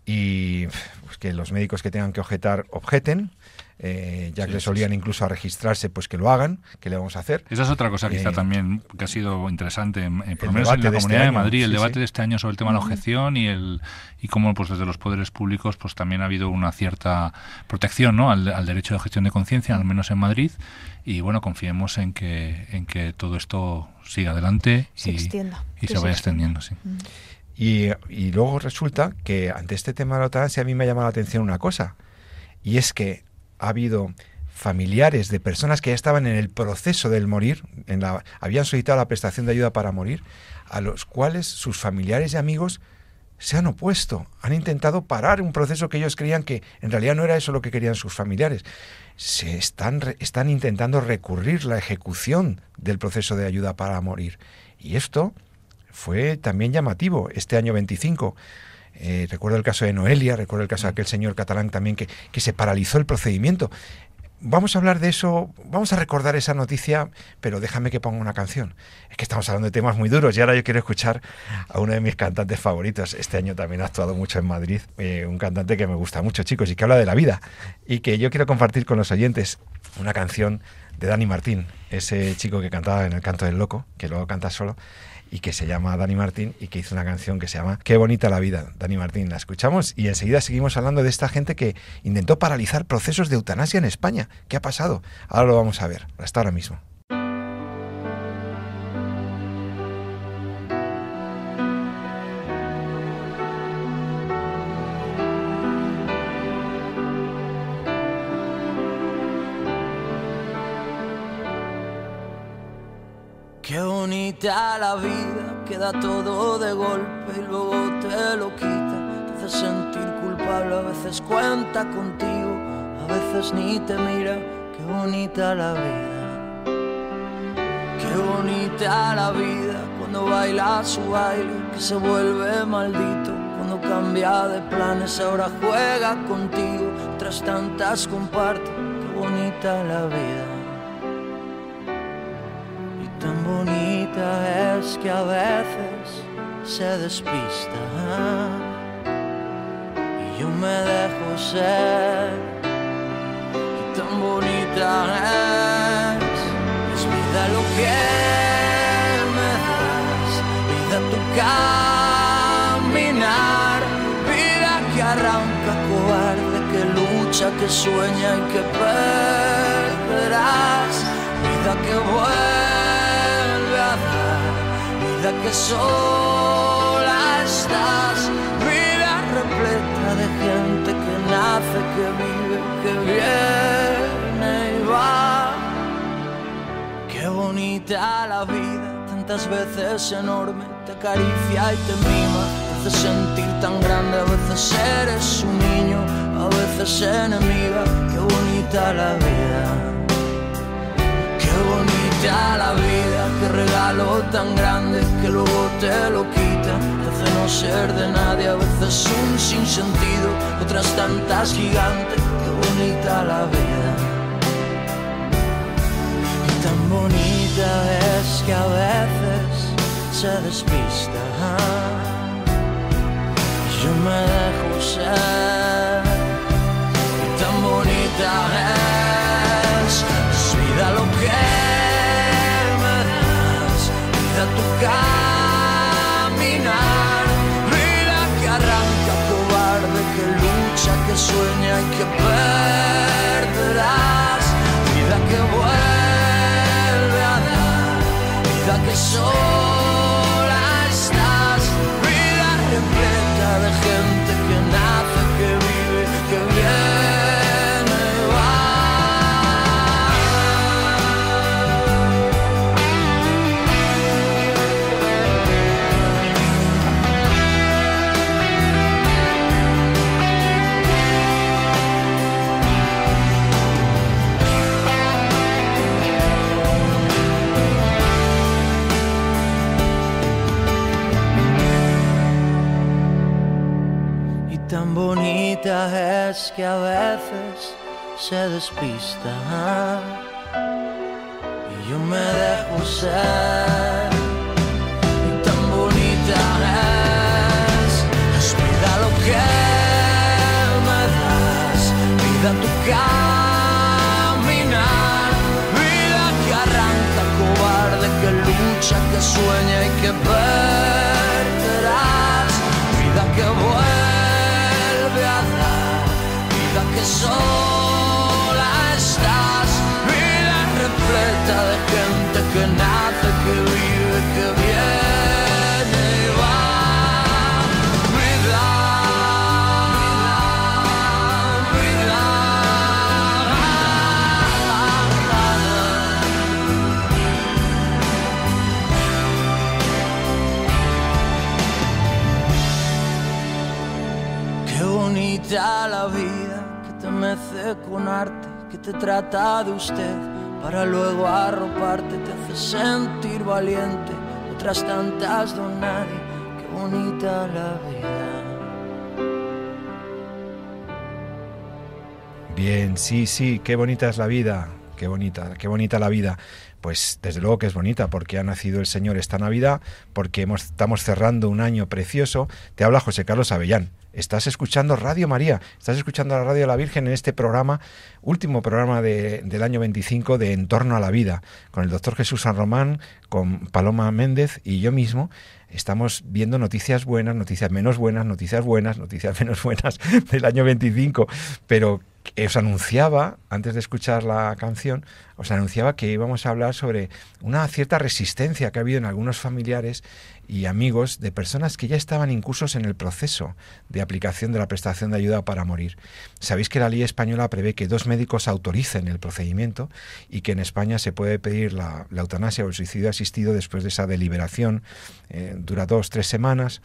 y pues, que los médicos que tengan que objetar, objeten. Ya que les solían incluso a registrarse, pues que lo hagan, que le vamos a hacer. Esa es otra cosa quizá también que ha sido interesante, por lo menos en la Comunidad de Madrid, el debate de este año sobre el tema de la objeción y cómo pues desde los poderes públicos pues también ha habido una cierta protección, ¿no? al derecho de objeción de conciencia, al menos en Madrid, y bueno, confiemos en que todo esto siga adelante y se vaya extendiendo. Sí. Y luego resulta que ante este tema de la eutanasia a mí me ha llamado la atención una cosa, y es que ha habido familiares de personas que ya estaban en el proceso del morir, habían solicitado la prestación de ayuda para morir, a los cuales sus familiares y amigos se han opuesto, han intentado parar un proceso que ellos creían que en realidad no era eso lo que querían sus familiares. Están intentando recurrir la ejecución del proceso de ayuda para morir. Y esto fue también llamativo este año 25. Recuerdo el caso de Noelia, recuerdo el caso de aquel señor catalán también que se paralizó el procedimiento. Vamos a hablar de eso, vamos a recordar esa noticia, pero déjame que ponga una canción. Es que estamos hablando de temas muy duros y ahora yo quiero escuchar a uno de mis cantantes favoritos. Este año también ha actuado mucho en Madrid, un cantante que me gusta mucho, chicos, y que habla de la vida y que yo quiero compartir con los oyentes una canción de Dani Martín, ese chico que cantaba en El Canto del Loco, que luego canta solo, y que se llama Dani Martín y que hizo una canción que se llama Qué bonita la vida. Dani Martín, la escuchamos y enseguida seguimos hablando de esta gente que intentó paralizar procesos de eutanasia en España. ¿Qué ha pasado? Ahora lo vamos a ver, hasta ahora mismo. Qué bonita la vida, que da todo de golpe y luego te lo quita. Te hace sentir culpable, a veces cuenta contigo, a veces ni te mira. Qué bonita la vida. Qué bonita la vida, cuando baila su baile, que se vuelve maldito. Cuando cambia de planes, ahora juega contigo, tras tantas comparte. Qué bonita la vida. Tan bonita es que a veces se despista y yo me dejo ser. Y tan bonita es vida lo que me das, vida tu caminar, vida que arranca cobarde, que lucha, que sueña y que perderás, vida que vuelve, vida que sola estás. Vida repleta de gente que nace, que vive, que viene y va. Qué bonita la vida, tantas veces enorme, te acaricia y te mima, te hace sentir tan grande, a veces eres un niño, a veces enemiga. Qué bonita la vida. Qué bonita la vida, qué regalo tan grande que luego te lo quita, te hace no ser de nadie, a veces un sinsentido, otras tantas gigantes. Qué bonita la vida. Y tan bonita es que a veces se despista. Yo me dejo ser. Y tan bonita es vida lo que me das, vida tu caminar, vida que arranca cobarde, que lucha, que sueña y que perderás, vida que vuelve a dar, vida que sola estás, vida repleta de gente que nace, que vive, que viene y va. Tan bonita es que a veces se despista y yo me dejo ser. Y tan bonita es vida lo que me das, vida tu caminar, vida que arranca cobarde, que lucha, que sueña y que perderás, vida que vuelve a dar, vida que sola estás, vida repleta de gente que nace, que vive, que viene y va. Vida, vida, qué bonita la vida, que te mece con arte, que te trata de usted para luego arroparte, te hace sentir valiente, otras tantas don nadie. Qué bonita la vida. Bien, sí, qué bonita es la vida, qué bonita la vida. Pues desde luego que es bonita, porque ha nacido el Señor esta Navidad, porque estamos cerrando un año precioso. Te habla José Carlos Avellán. Estás escuchando Radio María, estás escuchando la Radio de la Virgen en este programa, último programa del año 25 de En torno a la vida, con el doctor Jesús San Román, con Paloma Méndez y yo mismo. Estamos viendo noticias buenas, noticias menos buenas, noticias buenas, noticias menos buenas del año 25, pero os anunciaba, antes de escuchar la canción, os anunciaba que íbamos a hablar sobre una cierta resistencia que ha habido en algunos familiares y amigos de personas que ya estaban incursos en el proceso de aplicación de la prestación de ayuda para morir. Sabéis que la ley española prevé que 2 médicos autoricen el procedimiento y que en España se puede pedir la eutanasia o el suicidio asistido después de esa deliberación, dura 2-3 semanas,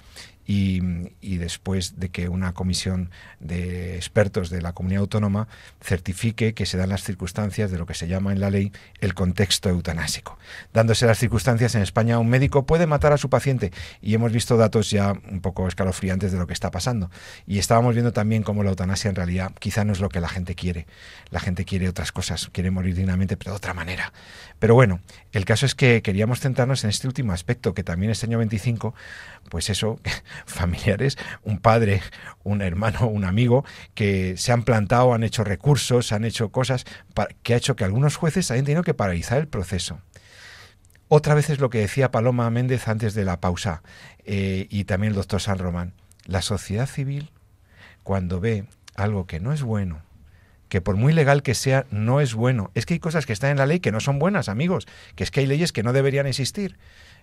y después de que una comisión de expertos de la comunidad autónoma certifique que se dan las circunstancias de lo que se llama en la ley el contexto eutanásico. Dándose las circunstancias, en España un médico puede matar a su paciente, y hemos visto datos ya un poco escalofriantes de lo que está pasando, y estábamos viendo también cómo la eutanasia en realidad quizá no es lo que la gente quiere. La gente quiere otras cosas, quiere morir dignamente, pero de otra manera. Pero bueno, el caso es que queríamos centrarnos en este último aspecto, que también este año 25, pues eso, familiares, un padre, un hermano, un amigo, que se han plantado, han hecho recursos, han hecho cosas que ha hecho que algunos jueces hayan tenido que paralizar el proceso. Otra vez es lo que decía Paloma Méndez antes de la pausa, y también el doctor San Román. La sociedad civil, cuando ve algo que no es bueno, que por muy legal que sea, no es bueno. Es que hay cosas que están en la ley que no son buenas, amigos, que es que hay leyes que no deberían existir.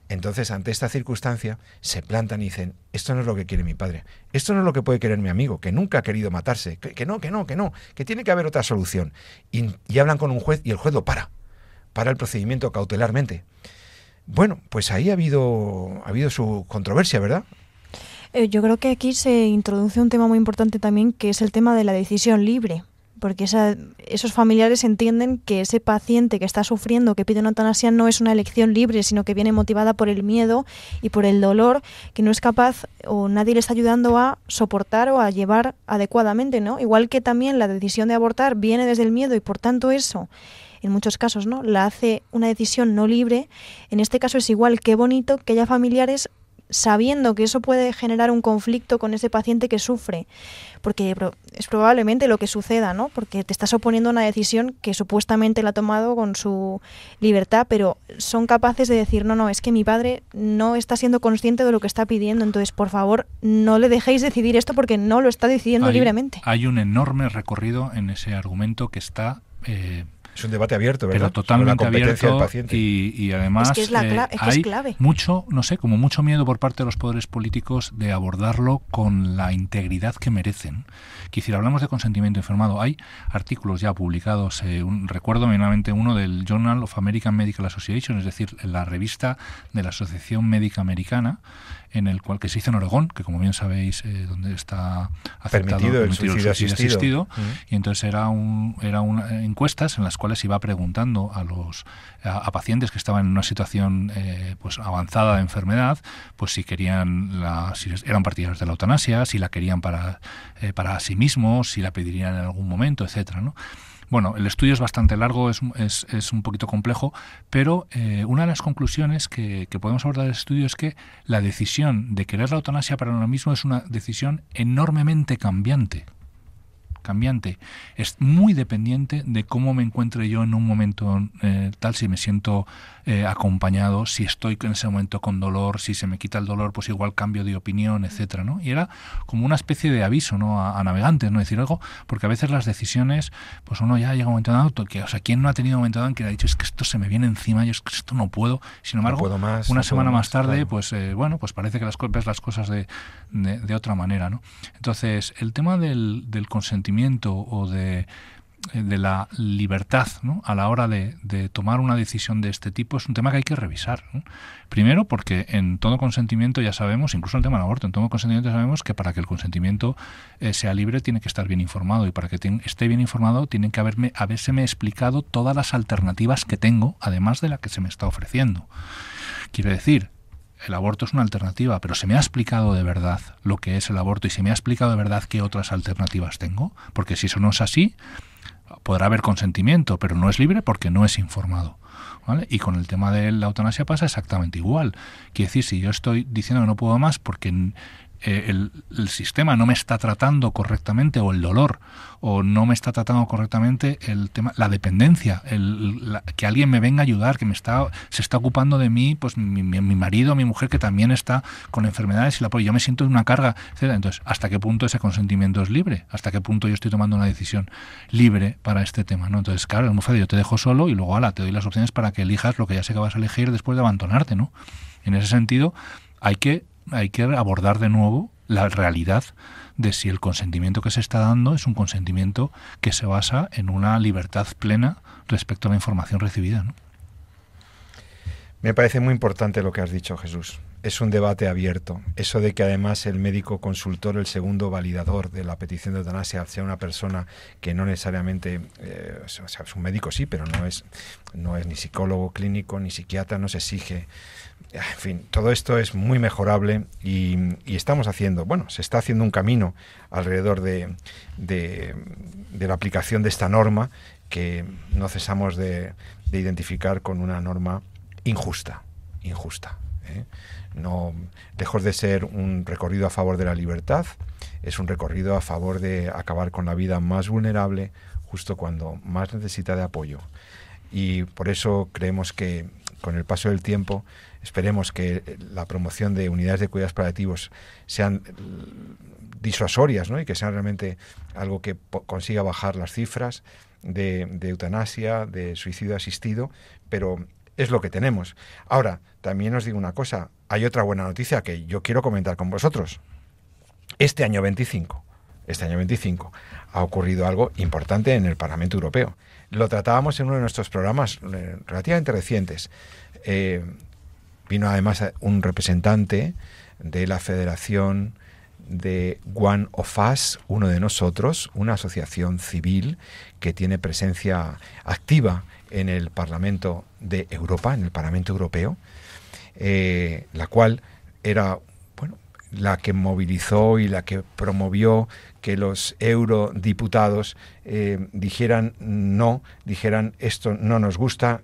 Entonces, ante esta circunstancia, se plantan y dicen, esto no es lo que quiere mi padre, esto no es lo que puede querer mi amigo, que nunca ha querido matarse, que no, que tiene que haber otra solución. Y hablan con un juez y el juez lo para el procedimiento cautelarmente. Bueno, pues ahí ha habido su controversia, ¿verdad? Yo creo que aquí se introduce un tema muy importante también, que es el tema de la decisión libre. Porque esos familiares entienden que ese paciente que está sufriendo, que pide una eutanasia, no es una elección libre, sino que viene motivada por el miedo y por el dolor, que no es capaz o nadie le está ayudando a soportar o a llevar adecuadamente, ¿no? Igual que también la decisión de abortar viene desde el miedo y por tanto eso, en muchos casos, ¿no?, la hace una decisión no libre. En este caso es igual. Qué bonito que haya familiares sabiendo que eso puede generar un conflicto con ese paciente que sufre, porque es probablemente lo que suceda, ¿no? Porque te estás oponiendo a una decisión que supuestamente la ha tomado con su libertad, pero son capaces de decir, no, es que mi padre no está siendo consciente de lo que está pidiendo, entonces, por favor, no le dejéis decidir esto porque no lo está decidiendo libremente. Hay un enorme recorrido en ese argumento que está... es un debate abierto, ¿verdad? Pero totalmente la competencia abierto del paciente. Y además es clave. Mucho, no sé, como mucho miedo por parte de los poderes políticos de abordarlo con la integridad que merecen. Quisiera, hablamos de consentimiento informado. Hay artículos ya publicados, recuerdo menamente uno del Journal of American Medical Association, es decir, la revista de la Asociación Médica Americana, en el cual, que se hizo en Oregón, que como bien sabéis, donde está aceptado permitido el suicidio asistido. Y entonces era encuestas en las cuales iba preguntando a pacientes que estaban en una situación pues avanzada de enfermedad, pues si querían si eran partidarios de la eutanasia, si la querían para sí mismos, si la pedirían en algún momento, etcétera, ¿no? Bueno, el estudio es bastante largo, es un poquito complejo, pero una de las conclusiones que podemos abordar del estudio es que la decisión de querer la eutanasia para uno mismo es una decisión enormemente cambiante. Es muy dependiente de cómo me encuentre yo en un momento tal, si me siento acompañado, si estoy en ese momento con dolor, si se me quita el dolor, pues igual cambio de opinión, etcétera, ¿no? Y era como una especie de aviso, ¿no?, a navegantes, ¿no?, decir algo, porque a veces las decisiones, pues uno ya llega a un momento dado, ¿quién no ha tenido un momento dado en que ha dicho, es que esto se me viene encima, yo es que esto no puedo? Sin embargo, no puedo más, una semana más tarde, claro. pues pues parece que ves las cosas de otra manera, ¿no? Entonces, el tema del consentimiento o de la libertad, ¿no?, a la hora de tomar una decisión de este tipo es un tema que hay que revisar, ¿no? Primero porque en todo consentimiento ya sabemos, incluso en el tema del aborto, en todo consentimiento ya sabemos que para que el consentimiento sea libre tiene que estar bien informado, y para que esté bien informado tienen que habérseme explicado todas las alternativas que tengo, además de la que se me está ofreciendo. Quiere decir, el aborto es una alternativa, pero ¿se me ha explicado de verdad lo que es el aborto y se me ha explicado de verdad qué otras alternativas tengo? Porque si eso no es así, podrá haber consentimiento, pero no es libre porque no es informado, ¿vale? Y con el tema de la eutanasia pasa exactamente igual. Quiere decir, si yo estoy diciendo que no puedo más porque el sistema no me está tratando correctamente, o el dolor, o no me está tratando correctamente el tema, la dependencia, que alguien me venga a ayudar, que se está ocupando de mí, pues mi marido, mi mujer, que también está con enfermedades, y yo me siento en una carga, etc. Entonces, ¿hasta qué punto ese consentimiento es libre? ¿Hasta qué punto yo estoy tomando una decisión libre para este tema, ¿no? Entonces, claro, es muy fácil, yo te dejo solo y luego te doy las opciones para que elijas lo que ya sé que vas a elegir después de abandonarte, ¿no? En ese sentido, hay que abordar de nuevo la realidad de si el consentimiento que se está dando es un consentimiento que se basa en una libertad plena respecto a la información recibida, ¿no? Me parece muy importante lo que has dicho, Jesús. Es un debate abierto. Eso de que además el médico consultor, el segundo validador de la petición de eutanasia, sea una persona que no necesariamente, es un médico sí, pero no es ni psicólogo clínico, ni psiquiatra, no se exige. En fin, todo esto es muy mejorable y se está haciendo un camino alrededor de la aplicación de esta norma, que no cesamos de identificar con una norma injusta. No, lejos de ser un recorrido a favor de la libertad, es un recorrido a favor de acabar con la vida más vulnerable justo cuando más necesita de apoyo. Y por eso creemos que con el paso del tiempo, esperemos que la promoción de unidades de cuidados paliativos sean disuasorias, ¿no? Y que sean realmente algo que consiga bajar las cifras de eutanasia, de suicidio asistido, pero es lo que tenemos. Ahora, también os digo una cosa, hay otra buena noticia que yo quiero comentar con vosotros. Este año 25 ha ocurrido algo importante en el Parlamento Europeo. Lo tratábamos en uno de nuestros programas relativamente recientes. Vino además un representante de la Federación de One of Us, uno de nosotros, una asociación civil que tiene presencia activa en el Parlamento de Europa, en el Parlamento Europeo, la cual era la que movilizó y la que promovió que los eurodiputados dijeran esto no nos gusta,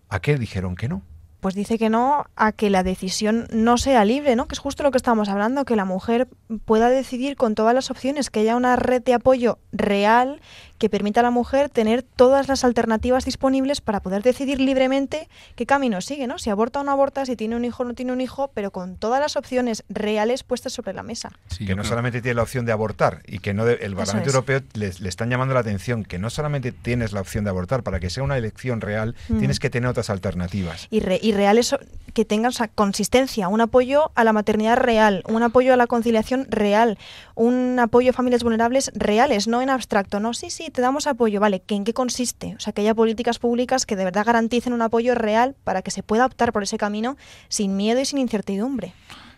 ¿a qué dijeron que no? Pues dice que no a que la decisión no sea libre, ¿no? Que es justo lo que estamos hablando, que la mujer pueda decidir con todas las opciones, que haya una red de apoyo real que permita a la mujer tener todas las alternativas disponibles para poder decidir libremente qué camino sigue, ¿no? Si aborta o no aborta, si tiene un hijo o no tiene un hijo, pero con todas las opciones reales puestas sobre la mesa. Sí, que no solamente tiene la opción de abortar y que no el Parlamento Europeo le están llamando la atención que no solamente tienes la opción de abortar, para que sea una elección real tienes que tener otras alternativas. Y reales que tengan consistencia, un apoyo a la maternidad real, un apoyo a la conciliación real, un apoyo a familias vulnerables reales, no en abstracto, no, sí, te damos apoyo, vale, ¿en qué consiste? O sea, que haya políticas públicas que de verdad garanticen un apoyo real para que se pueda optar por ese camino sin miedo y sin incertidumbre.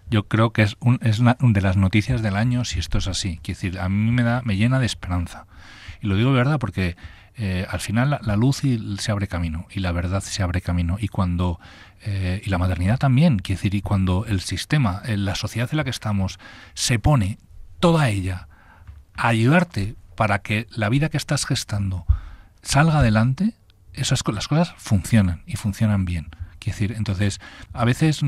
Yo creo que es una de las noticias del año si esto es así. Quiero decir, a mí me llena de esperanza. Y lo digo de verdad porque al final la luz se abre camino y la verdad se abre camino. Y cuando y la maternidad también, quiero decir, y cuando el sistema, la sociedad en la que estamos, se pone toda ella a ayudarte para que la vida que estás gestando salga adelante, las cosas funcionan y funcionan bien. Quiero decir, entonces, a veces,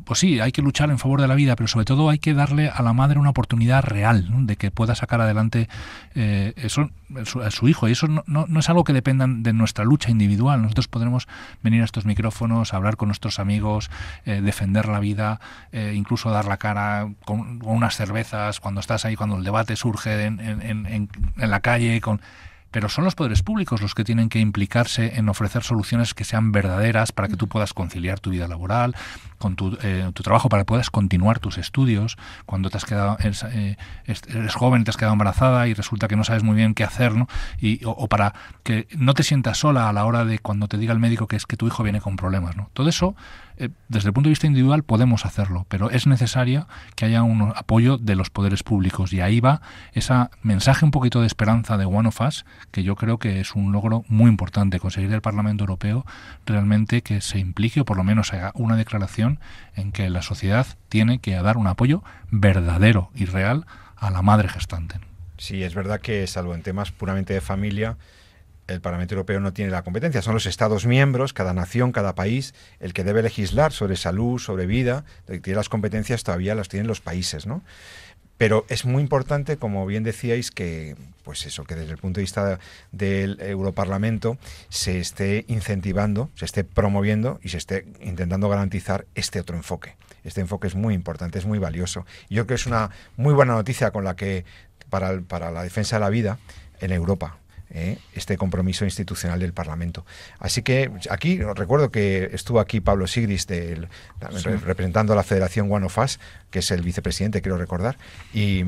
pues sí, hay que luchar en favor de la vida, pero sobre todo hay que darle a la madre una oportunidad real, ¿no? De que pueda sacar adelante a su hijo. Y eso no es algo que dependa de nuestra lucha individual. Nosotros podremos venir a estos micrófonos, hablar con nuestros amigos, defender la vida, incluso dar la cara con unas cervezas cuando estás ahí, cuando el debate surge en la calle, pero son los poderes públicos los que tienen que implicarse en ofrecer soluciones que sean verdaderas para que tú puedas conciliar tu vida laboral con tu trabajo, para que puedas continuar tus estudios. Cuando te has quedado eres joven, te has quedado embarazada y resulta que no sabes muy bien qué hacer, ¿no? O para que no te sientas sola a la hora de cuando te diga el médico que es que tu hijo viene con problemas, ¿no? Todo eso, desde el punto de vista individual podemos hacerlo, pero es necesario que haya un apoyo de los poderes públicos, y ahí va ese mensaje un poquito de esperanza de One of Us, que yo creo que es un logro muy importante, conseguir del Parlamento Europeo realmente que se implique, o por lo menos haga una declaración en que la sociedad tiene que dar un apoyo verdadero y real a la madre gestante. Sí, es verdad que salvo en temas puramente de familia, el Parlamento Europeo no tiene la competencia. Son los Estados miembros, cada nación, cada país, el que debe legislar sobre salud, sobre vida. El que tiene las competencias todavía las tienen los países, ¿no? Pero es muy importante, como bien decíais, que pues eso, que desde el punto de vista del Europarlamento se esté incentivando, se esté promoviendo y se esté intentando garantizar este otro enfoque. Este enfoque es muy importante, es muy valioso. Yo creo que es una muy buena noticia con la que para la defensa de la vida en Europa. Este compromiso institucional del Parlamento. Así que aquí recuerdo que estuvo aquí Pablo Sigris representando a la Federación One of Us, que es el vicepresidente, quiero recordar, y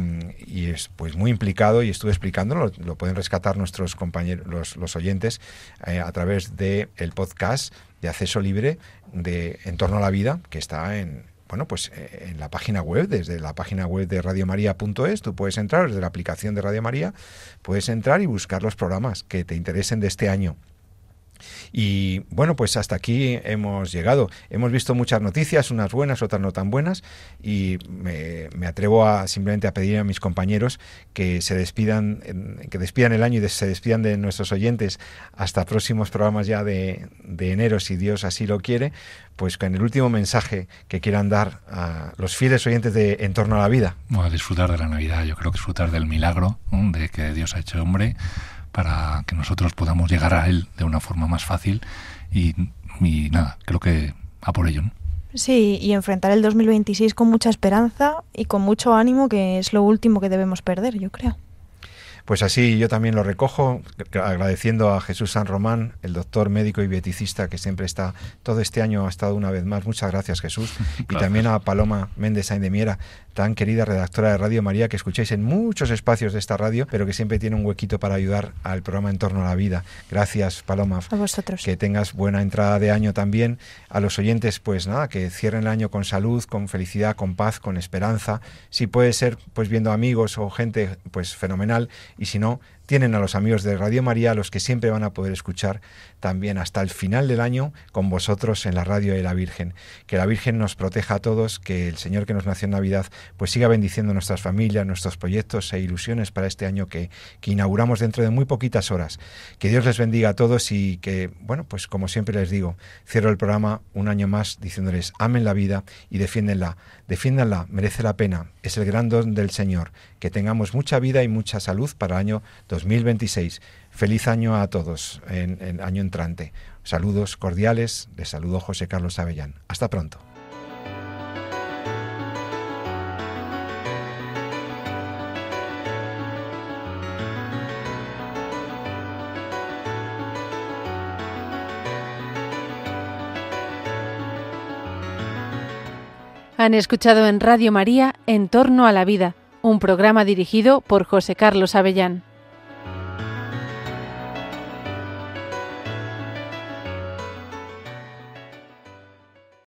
es pues muy implicado y estuve explicándolo. Lo pueden rescatar nuestros compañeros, los oyentes, a través del podcast de acceso libre de En torno a la vida, que está en la página web, desde la página web de radiomaria.es, tú puedes entrar, desde la aplicación de Radio María, puedes entrar y buscar los programas que te interesen de este año. Y bueno, pues hasta aquí hemos llegado. Hemos visto muchas noticias, unas buenas, otras no tan buenas, y me atrevo simplemente a pedir a mis compañeros que se despidan, que despidan el año y se despidan de nuestros oyentes hasta próximos programas ya de enero, si Dios así lo quiere, pues con el último mensaje que quieran dar a los fieles oyentes de En torno a la vida. Bueno, disfrutar de la Navidad, yo creo que disfrutar del milagro, ¿no?, de que Dios ha hecho hombre, para que nosotros podamos llegar a Él de una forma más fácil. Y Y nada, creo que a por ello, ¿no? Sí, y enfrentar el 2026 con mucha esperanza y con mucho ánimo, que es lo último que debemos perder, yo creo. Pues así yo también lo recojo, agradeciendo a Jesús San Román, el doctor médico y bioeticista que siempre está, todo este año ha estado una vez más. Muchas gracias, Jesús. Y también a Paloma Méndez Sainz de Miera, tan querida redactora de Radio María, que escucháis en muchos espacios de esta radio, pero que siempre tiene un huequito para ayudar al programa En Torno a la Vida. Gracias, Paloma. A vosotros. Que tengas buena entrada de año también. A los oyentes, pues nada, que cierren el año con salud, con felicidad, con paz, con esperanza. Si puede ser, pues viendo amigos o gente, pues fenomenal. Y si no, tienen a los amigos de Radio María, a los que siempre van a poder escuchar también hasta el final del año con vosotros en la radio de la Virgen. Que la Virgen nos proteja a todos, que el Señor que nos nació en Navidad pues siga bendiciendo nuestras familias, nuestros proyectos e ilusiones para este año que inauguramos dentro de muy poquitas horas. Que Dios les bendiga a todos y que, bueno, pues como siempre les digo, cierro el programa un año más diciéndoles: amen la vida y defiéndenla. Defiéndanla, merece la pena, es el gran don del Señor. Que tengamos mucha vida y mucha salud para el año 2026. Feliz año a todos en año entrante. Saludos cordiales, les saludo José Carlos Avellán. Hasta pronto. Han escuchado en Radio María En Torno a la Vida, un programa dirigido por José Carlos Avellán.